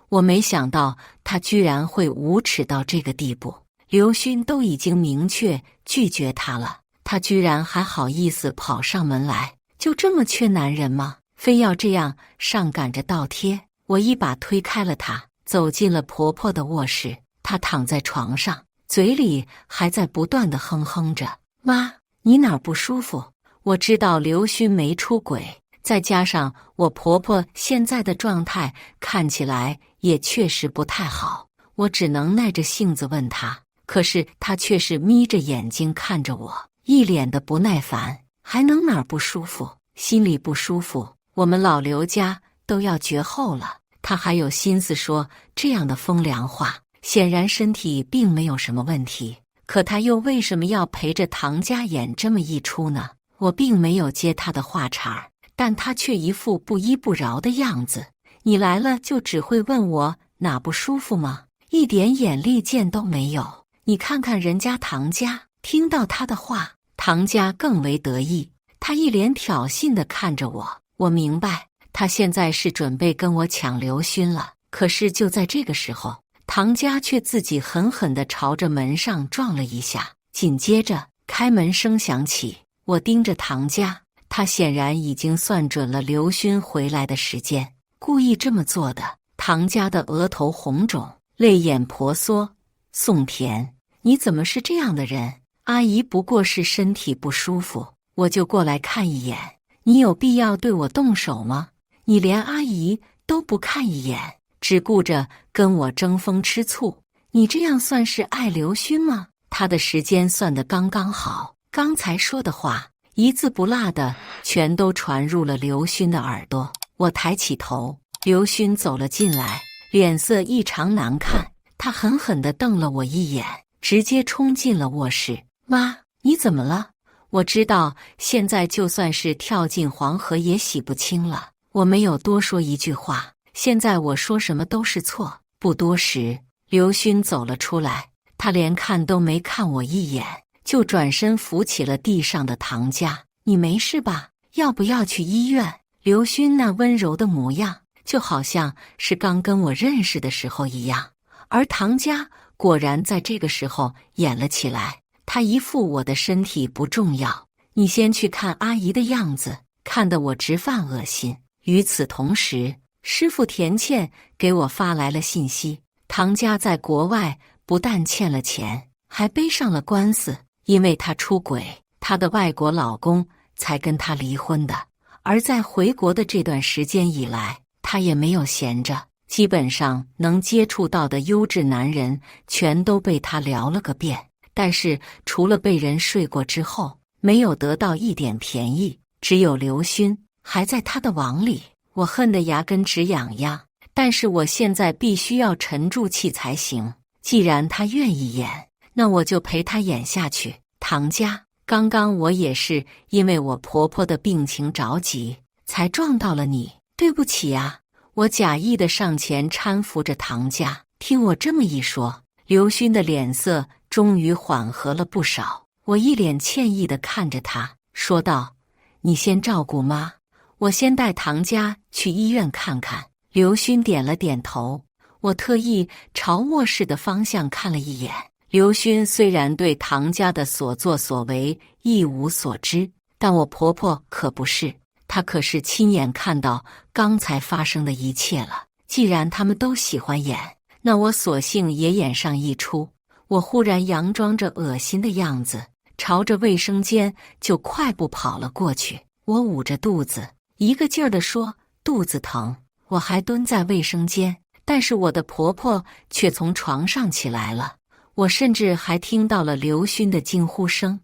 我没想到她居然会无耻到这个地步。刘勋都已经明确拒绝她了，她居然还好意思跑上门来，就这么缺男人吗？非要这样上赶着倒贴？我一把推开了她，走进了婆婆的卧室。她躺在床上，嘴里还在不断地哼哼着：“妈，你哪儿不舒服？”我知道刘勋没出轨，再加上我婆婆现在的状态看起来也确实不太好，我只能耐着性子问她。可是她却是眯着眼睛看着我，一脸的不耐烦。还能哪儿不舒服？心里不舒服，我们老刘家都要绝后了，她还有心思说这样的风凉话。显然身体并没有什么问题，可她又为什么要陪着唐家演这么一出呢？我并没有接她的话茬，但她却一副不依不饶的样子。你来了就只会问我哪不舒服吗？一点眼力见都没有。你看看人家唐家。听到他的话，唐家更为得意，他一脸挑衅地看着我。我明白，他现在是准备跟我抢刘勋了。可是就在这个时候，唐家却自己狠狠地朝着门上撞了一下，紧接着开门声响起。我盯着唐家，他显然已经算准了刘勋回来的时间，故意这么做的。唐家的额头红肿，泪眼婆娑。宋田，你怎么是这样的人？阿姨不过是身体不舒服，我就过来看一眼，你有必要对我动手吗？你连阿姨都不看一眼，只顾着跟我争风吃醋，你这样算是爱刘勋吗？他的时间算得刚刚好，刚才说的话一字不落的全都传入了刘勋的耳朵。我抬起头，刘勋走了进来，脸色异常难看，他狠狠地瞪了我一眼，直接冲进了卧室。妈，你怎么了？我知道现在就算是跳进黄河也洗不清了。我没有多说一句话，现在我说什么都是错。不多时，刘勋走了出来，他连看都没看我一眼，就转身扶起了地上的唐家。你没事吧？要不要去医院？刘勋那温柔的模样，就好像是刚跟我认识的时候一样。而唐家果然在这个时候演了起来，他一副我的身体不重要，你先去看阿姨的样子，看得我直犯恶心。与此同时，师傅田倩给我发来了信息，唐家在国外不但欠了钱，还背上了官司，因为她出轨，她的外国老公才跟她离婚的。而在回国的这段时间以来，她也没有闲着，基本上能接触到的优质男人全都被她聊了个遍，但是除了被人睡过之后，没有得到一点便宜，只有刘勋还在他的网里。我恨得牙根直痒痒，但是我现在必须要沉住气才行。既然他愿意演，那我就陪他演下去。唐家，刚刚我也是因为我婆婆的病情着急，才撞到了你，对不起啊。我假意的上前搀扶着唐家。听我这么一说，刘勋的脸色终于缓和了不少。我一脸歉意地看着他，说道：你先照顾妈，我先带唐家去医院看看。刘勋点了点头。我特意朝卧室的方向看了一眼。刘勋虽然对唐家的所作所为一无所知，但我婆婆可不是，她可是亲眼看到刚才发生的一切了。既然他们都喜欢演，那我索性也演上一出。我忽然佯装着恶心的样子，朝着卫生间就快步跑了过去。我捂着肚子，一个劲儿地说肚子疼。我还蹲在卫生间，但是我的婆婆却从床上起来了。我甚至还听到了刘勋的惊呼声：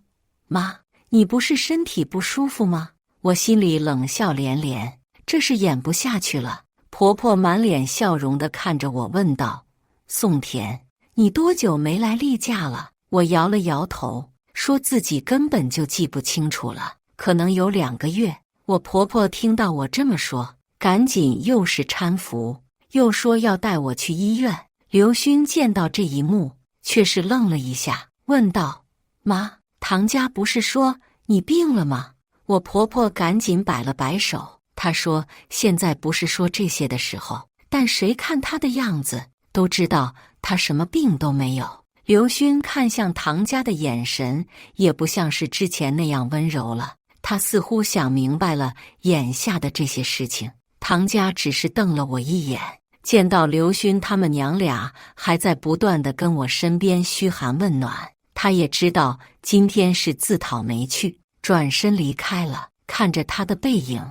妈，你不是身体不舒服吗？我心里冷笑连连，这是演不下去了。婆婆满脸笑容地看着我问道：宋田，你多久没来例假了？我摇了摇头，说自己根本就记不清楚了，可能有2个月。我婆婆听到我这么说，赶紧又是搀扶，又说要带我去医院。刘勋见到这一幕，却是愣了一下，问道：妈，唐家不是说你病了吗？我婆婆赶紧摆了摆手，她说现在不是说这些的时候，但谁看她的样子都知道她什么病都没有。刘勋看向唐家的眼神也不像是之前那样温柔了，他似乎想明白了眼下的这些事情。唐家只是瞪了我一眼，见到刘勋他们娘俩还在不断地跟我身边嘘寒问暖，他也知道今天是自讨没趣，转身离开了。看着他的背影，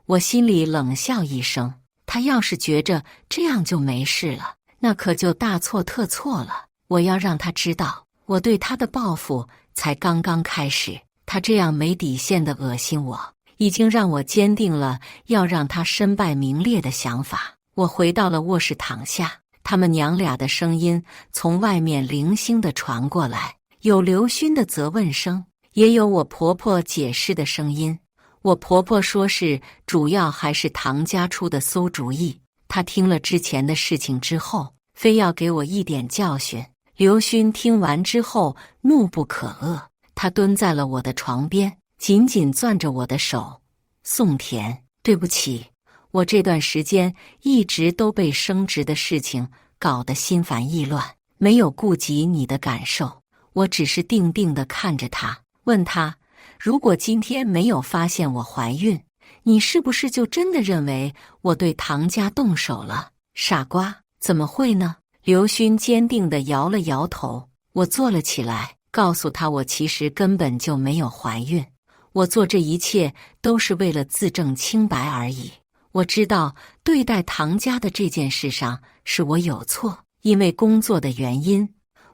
我心里冷笑一声，他要是觉着这样就没事了，那可就大错特错了。我要让他知道，我对他的报复才刚刚开始。他这样没底线的恶心我，已经让我坚定了要让他身败名裂的想法。我回到了卧室躺下，他们娘俩的声音从外面零星地传过来，有刘勋的责问声，也有我婆婆解释的声音。我婆婆说是主要还是唐家出的馊主意，她听了之前的事情之后，非要给我一点教训。刘勋听完之后怒不可遏，他蹲在了我的床边，紧紧攥着我的手。宋田，对不起，我这段时间一直都被升职的事情搞得心烦意乱，没有顾及你的感受。我只是定定地看着他，问他，如果今天没有发现我怀孕，你是不是就真的认为我对唐家动手了？傻瓜，怎么会呢？刘勋坚定地摇了摇头。我坐了起来，告诉他我其实根本就没有怀孕，我做这一切都是为了自证清白而已。我知道对待唐家的这件事上是我有错，因为工作的原因，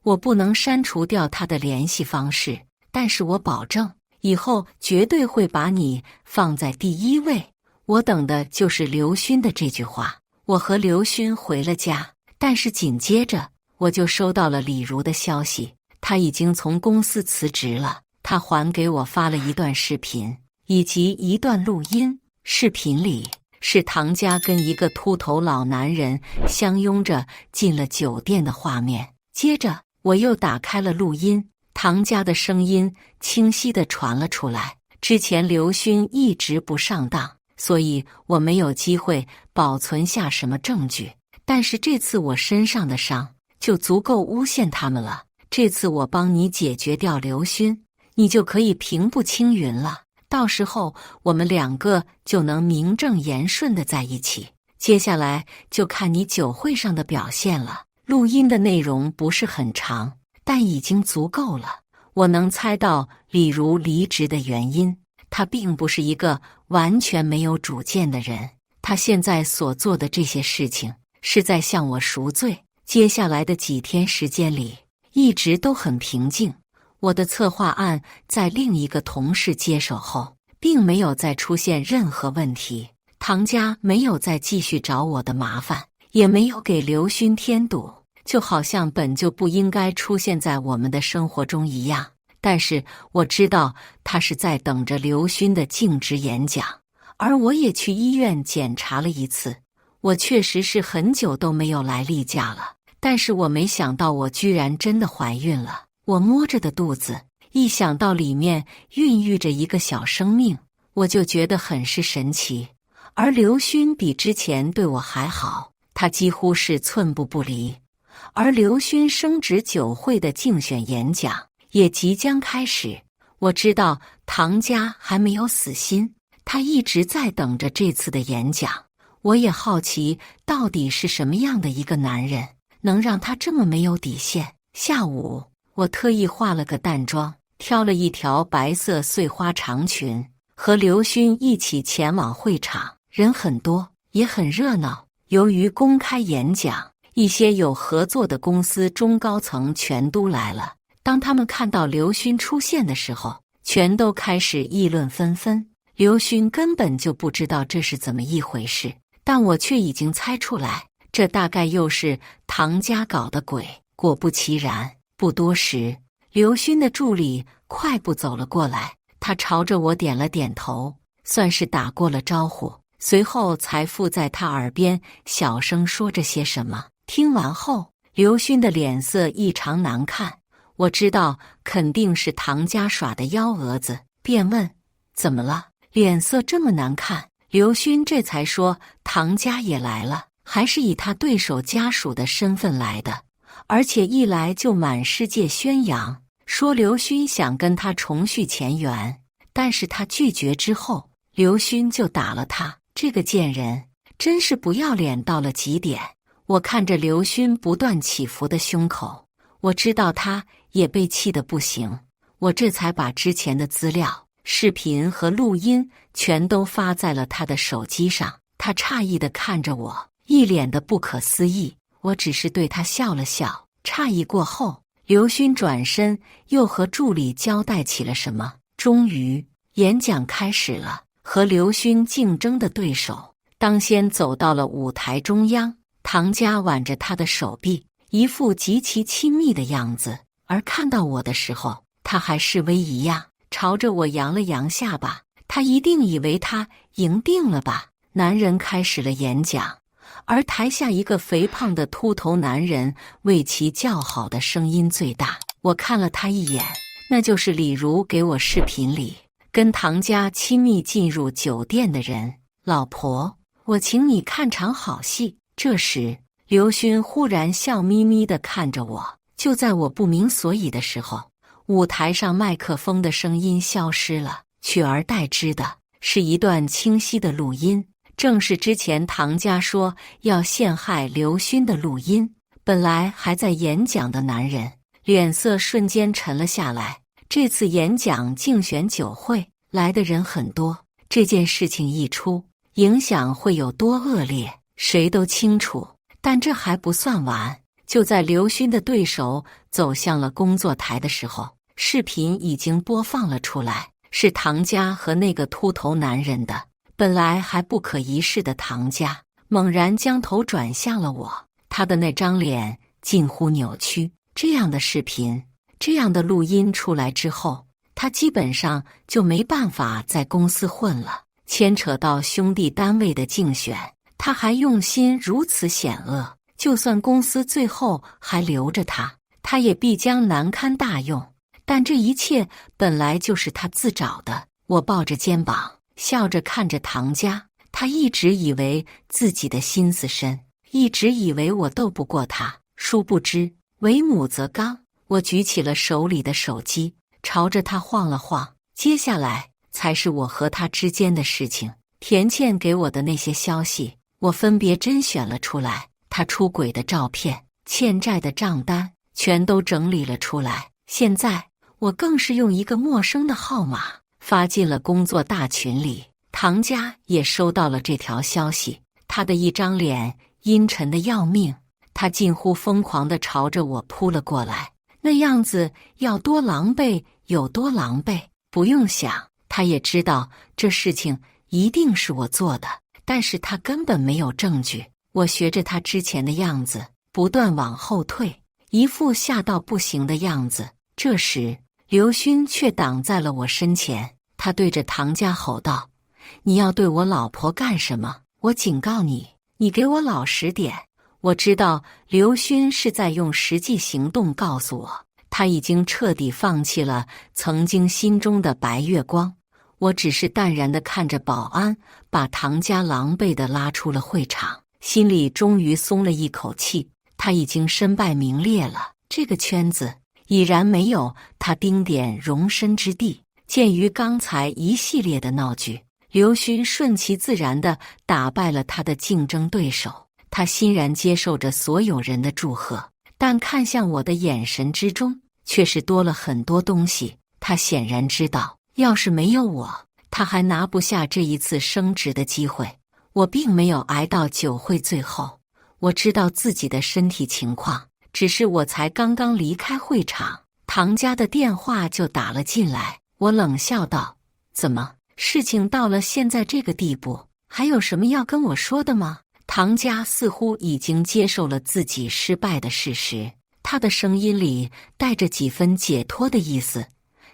我不能删除掉他的联系方式，但是我保证以后绝对会把你放在第一位。我等的就是刘勋的这句话。我和刘勋回了家，但是紧接着我就收到了李如的消息，他已经从公司辞职了。他还给我发了一段视频以及一段录音，视频里是唐家跟一个秃头老男人相拥着进了酒店的画面。接着我又打开了录音，唐家的声音清晰地传了出来。之前刘勋一直不上当，所以我没有机会保存下什么证据，但是这次我身上的伤就足够诬陷他们了。这次我帮你解决掉刘勋，你就可以平步青云了，到时候我们两个就能名正言顺地在一起。接下来就看你酒会上的表现了。录音的内容不是很长，但已经足够了。我能猜到李如离职的原因，她并不是一个完全没有主见的人，她现在所做的这些事情是在向我赎罪。接下来的几天时间里一直都很平静，我的策划案在另一个同事接手后并没有再出现任何问题，唐家没有再继续找我的麻烦，也没有给刘勋添堵，就好像本就不应该出现在我们的生活中一样。但是我知道他是在等着刘勋的尽职演讲，而我也去医院检查了一次，我确实是很久都没有来例假了，但是我没想到我居然真的怀孕了。我摸着的肚子，一想到里面孕育着一个小生命，我就觉得很是神奇。而刘勋比之前对我还好，他几乎是寸步不离。而刘勋升职酒会的竞选演讲也即将开始，我知道唐家还没有死心，他一直在等着这次的演讲。我也好奇到底是什么样的一个男人能让他这么没有底线。下午我特意化了个淡妆，挑了一条白色碎花长裙，和刘勋一起前往会场。人很多，也很热闹。由于公开演讲，一些有合作的公司中高层全都来了。当他们看到刘勋出现的时候，全都开始议论纷纷。刘勋根本就不知道这是怎么一回事，但我却已经猜出来，这大概又是唐家搞的鬼。果不其然，不多时，刘勋的助理快步走了过来，他朝着我点了点头，算是打过了招呼，随后才附在他耳边小声说着些什么。听完后，刘勋的脸色异常难看，我知道肯定是唐家耍的幺蛾子，便问怎么了，脸色这么难看。刘勋这才说唐家也来了，还是以他对手家属的身份来的，而且一来就满世界宣扬，说刘勋想跟他重续前缘，但是他拒绝之后，刘勋就打了他。这个贱人真是不要脸到了极点。我看着刘勋不断起伏的胸口，我知道他也被气得不行，我这才把之前的资料、视频和录音全都发在了他的手机上。他诧异地看着我，一脸的不可思议。我只是对他笑了笑。诧异过后，刘勋转身又和助理交代起了什么。终于，演讲开始了。和刘勋竞争的对手当先走到了舞台中央，唐家挽着他的手臂，一副极其亲密的样子。而看到我的时候，他还示威一样，朝着我扬了扬下巴。他一定以为他赢定了吧。男人开始了演讲，而台下一个肥胖的秃头男人为其叫好的声音最大。我看了他一眼，那就是李如给我视频里跟唐家亲密进入酒店的人。老婆，我请你看场好戏。这时，刘勋忽然笑眯眯地看着我。就在我不明所以的时候，舞台上麦克风的声音消失了，取而代之的是一段清晰的录音，正是之前唐家说要陷害刘勋的录音。本来还在演讲的男人脸色瞬间沉了下来。这次演讲竞选酒会来的人很多，这件事情一出，影响会有多恶劣，谁都清楚。但这还不算完，就在刘勋的对手走向了工作台的时候，视频已经播放了出来，是唐家和那个秃头男人的。本来还不可一世的唐家，猛然将头转向了我，他的那张脸近乎扭曲。这样的视频，这样的录音出来之后，他基本上就没办法在公司混了。牵扯到兄弟单位的竞选，他还用心如此险恶，就算公司最后还留着他，他也必将难堪大用。但这一切本来就是他自找的。我抱着肩膀，笑着看着唐家，他一直以为自己的心思深，一直以为我斗不过他，殊不知为母则刚。我举起了手里的手机，朝着他晃了晃。接下来才是我和他之间的事情。田倩给我的那些消息，我分别甄选了出来，他出轨的照片、欠债的账单，全都整理了出来。现在我更是用一个陌生的号码发进了工作大群里。唐家也收到了这条消息，他的一张脸阴沉的要命，他近乎疯狂地朝着我扑了过来，那样子要多狼狈有多狼狈。不用想，他也知道这事情一定是我做的，但是他根本没有证据。我学着他之前的样子，不断往后退，一副吓到不行的样子。这时，刘勋却挡在了我身前，他对着唐家吼道：“你要对我老婆干什么？我警告你，你给我老实点！”我知道刘勋是在用实际行动告诉我，他已经彻底放弃了曾经心中的白月光。我只是淡然地看着保安把唐家狼狈地拉出了会场，心里终于松了一口气。他已经身败名裂了，这个圈子已然没有他丁点容身之地。鉴于刚才一系列的闹剧，刘勋顺其自然地打败了他的竞争对手，他欣然接受着所有人的祝贺，但看向我的眼神之中却是多了很多东西。他显然知道，要是没有我，他还拿不下这一次升职的机会。我并没有挨到酒会最后，我知道自己的身体情况，只是我才刚刚离开会场，唐家的电话就打了进来。我冷笑道：“怎么，事情到了现在这个地步，还有什么要跟我说的吗？”唐家似乎已经接受了自己失败的事实，他的声音里带着几分解脱的意思。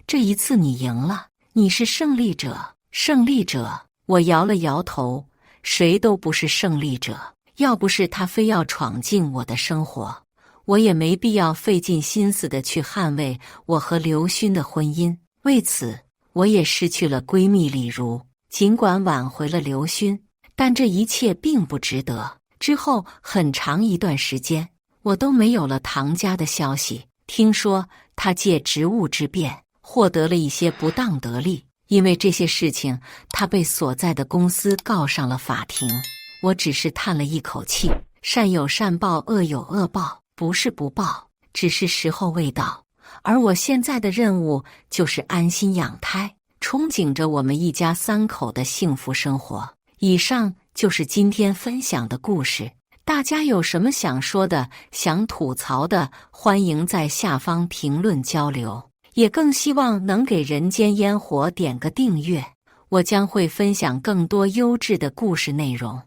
这一次你赢了，你是胜利者。胜利者？我摇了摇头，谁都不是胜利者。要不是他非要闯进我的生活，我也没必要费尽心思的去捍卫我和刘勋的婚姻。为此，我也失去了闺蜜李如。尽管挽回了刘勋，但这一切并不值得。之后很长一段时间，我都没有了唐家的消息。听说他借职务之便获得了一些不当得利，因为这些事情，他被所在的公司告上了法庭。我只是叹了一口气，善有善报，恶有恶报，不是不报，只是时候未到。而我现在的任务就是安心养胎，憧憬着我们一家三口的幸福生活。以上就是今天分享的故事，大家有什么想说的、想吐槽的，欢迎在下方评论交流。也更希望能给人间烟火点个订阅，我将会分享更多优质的故事内容。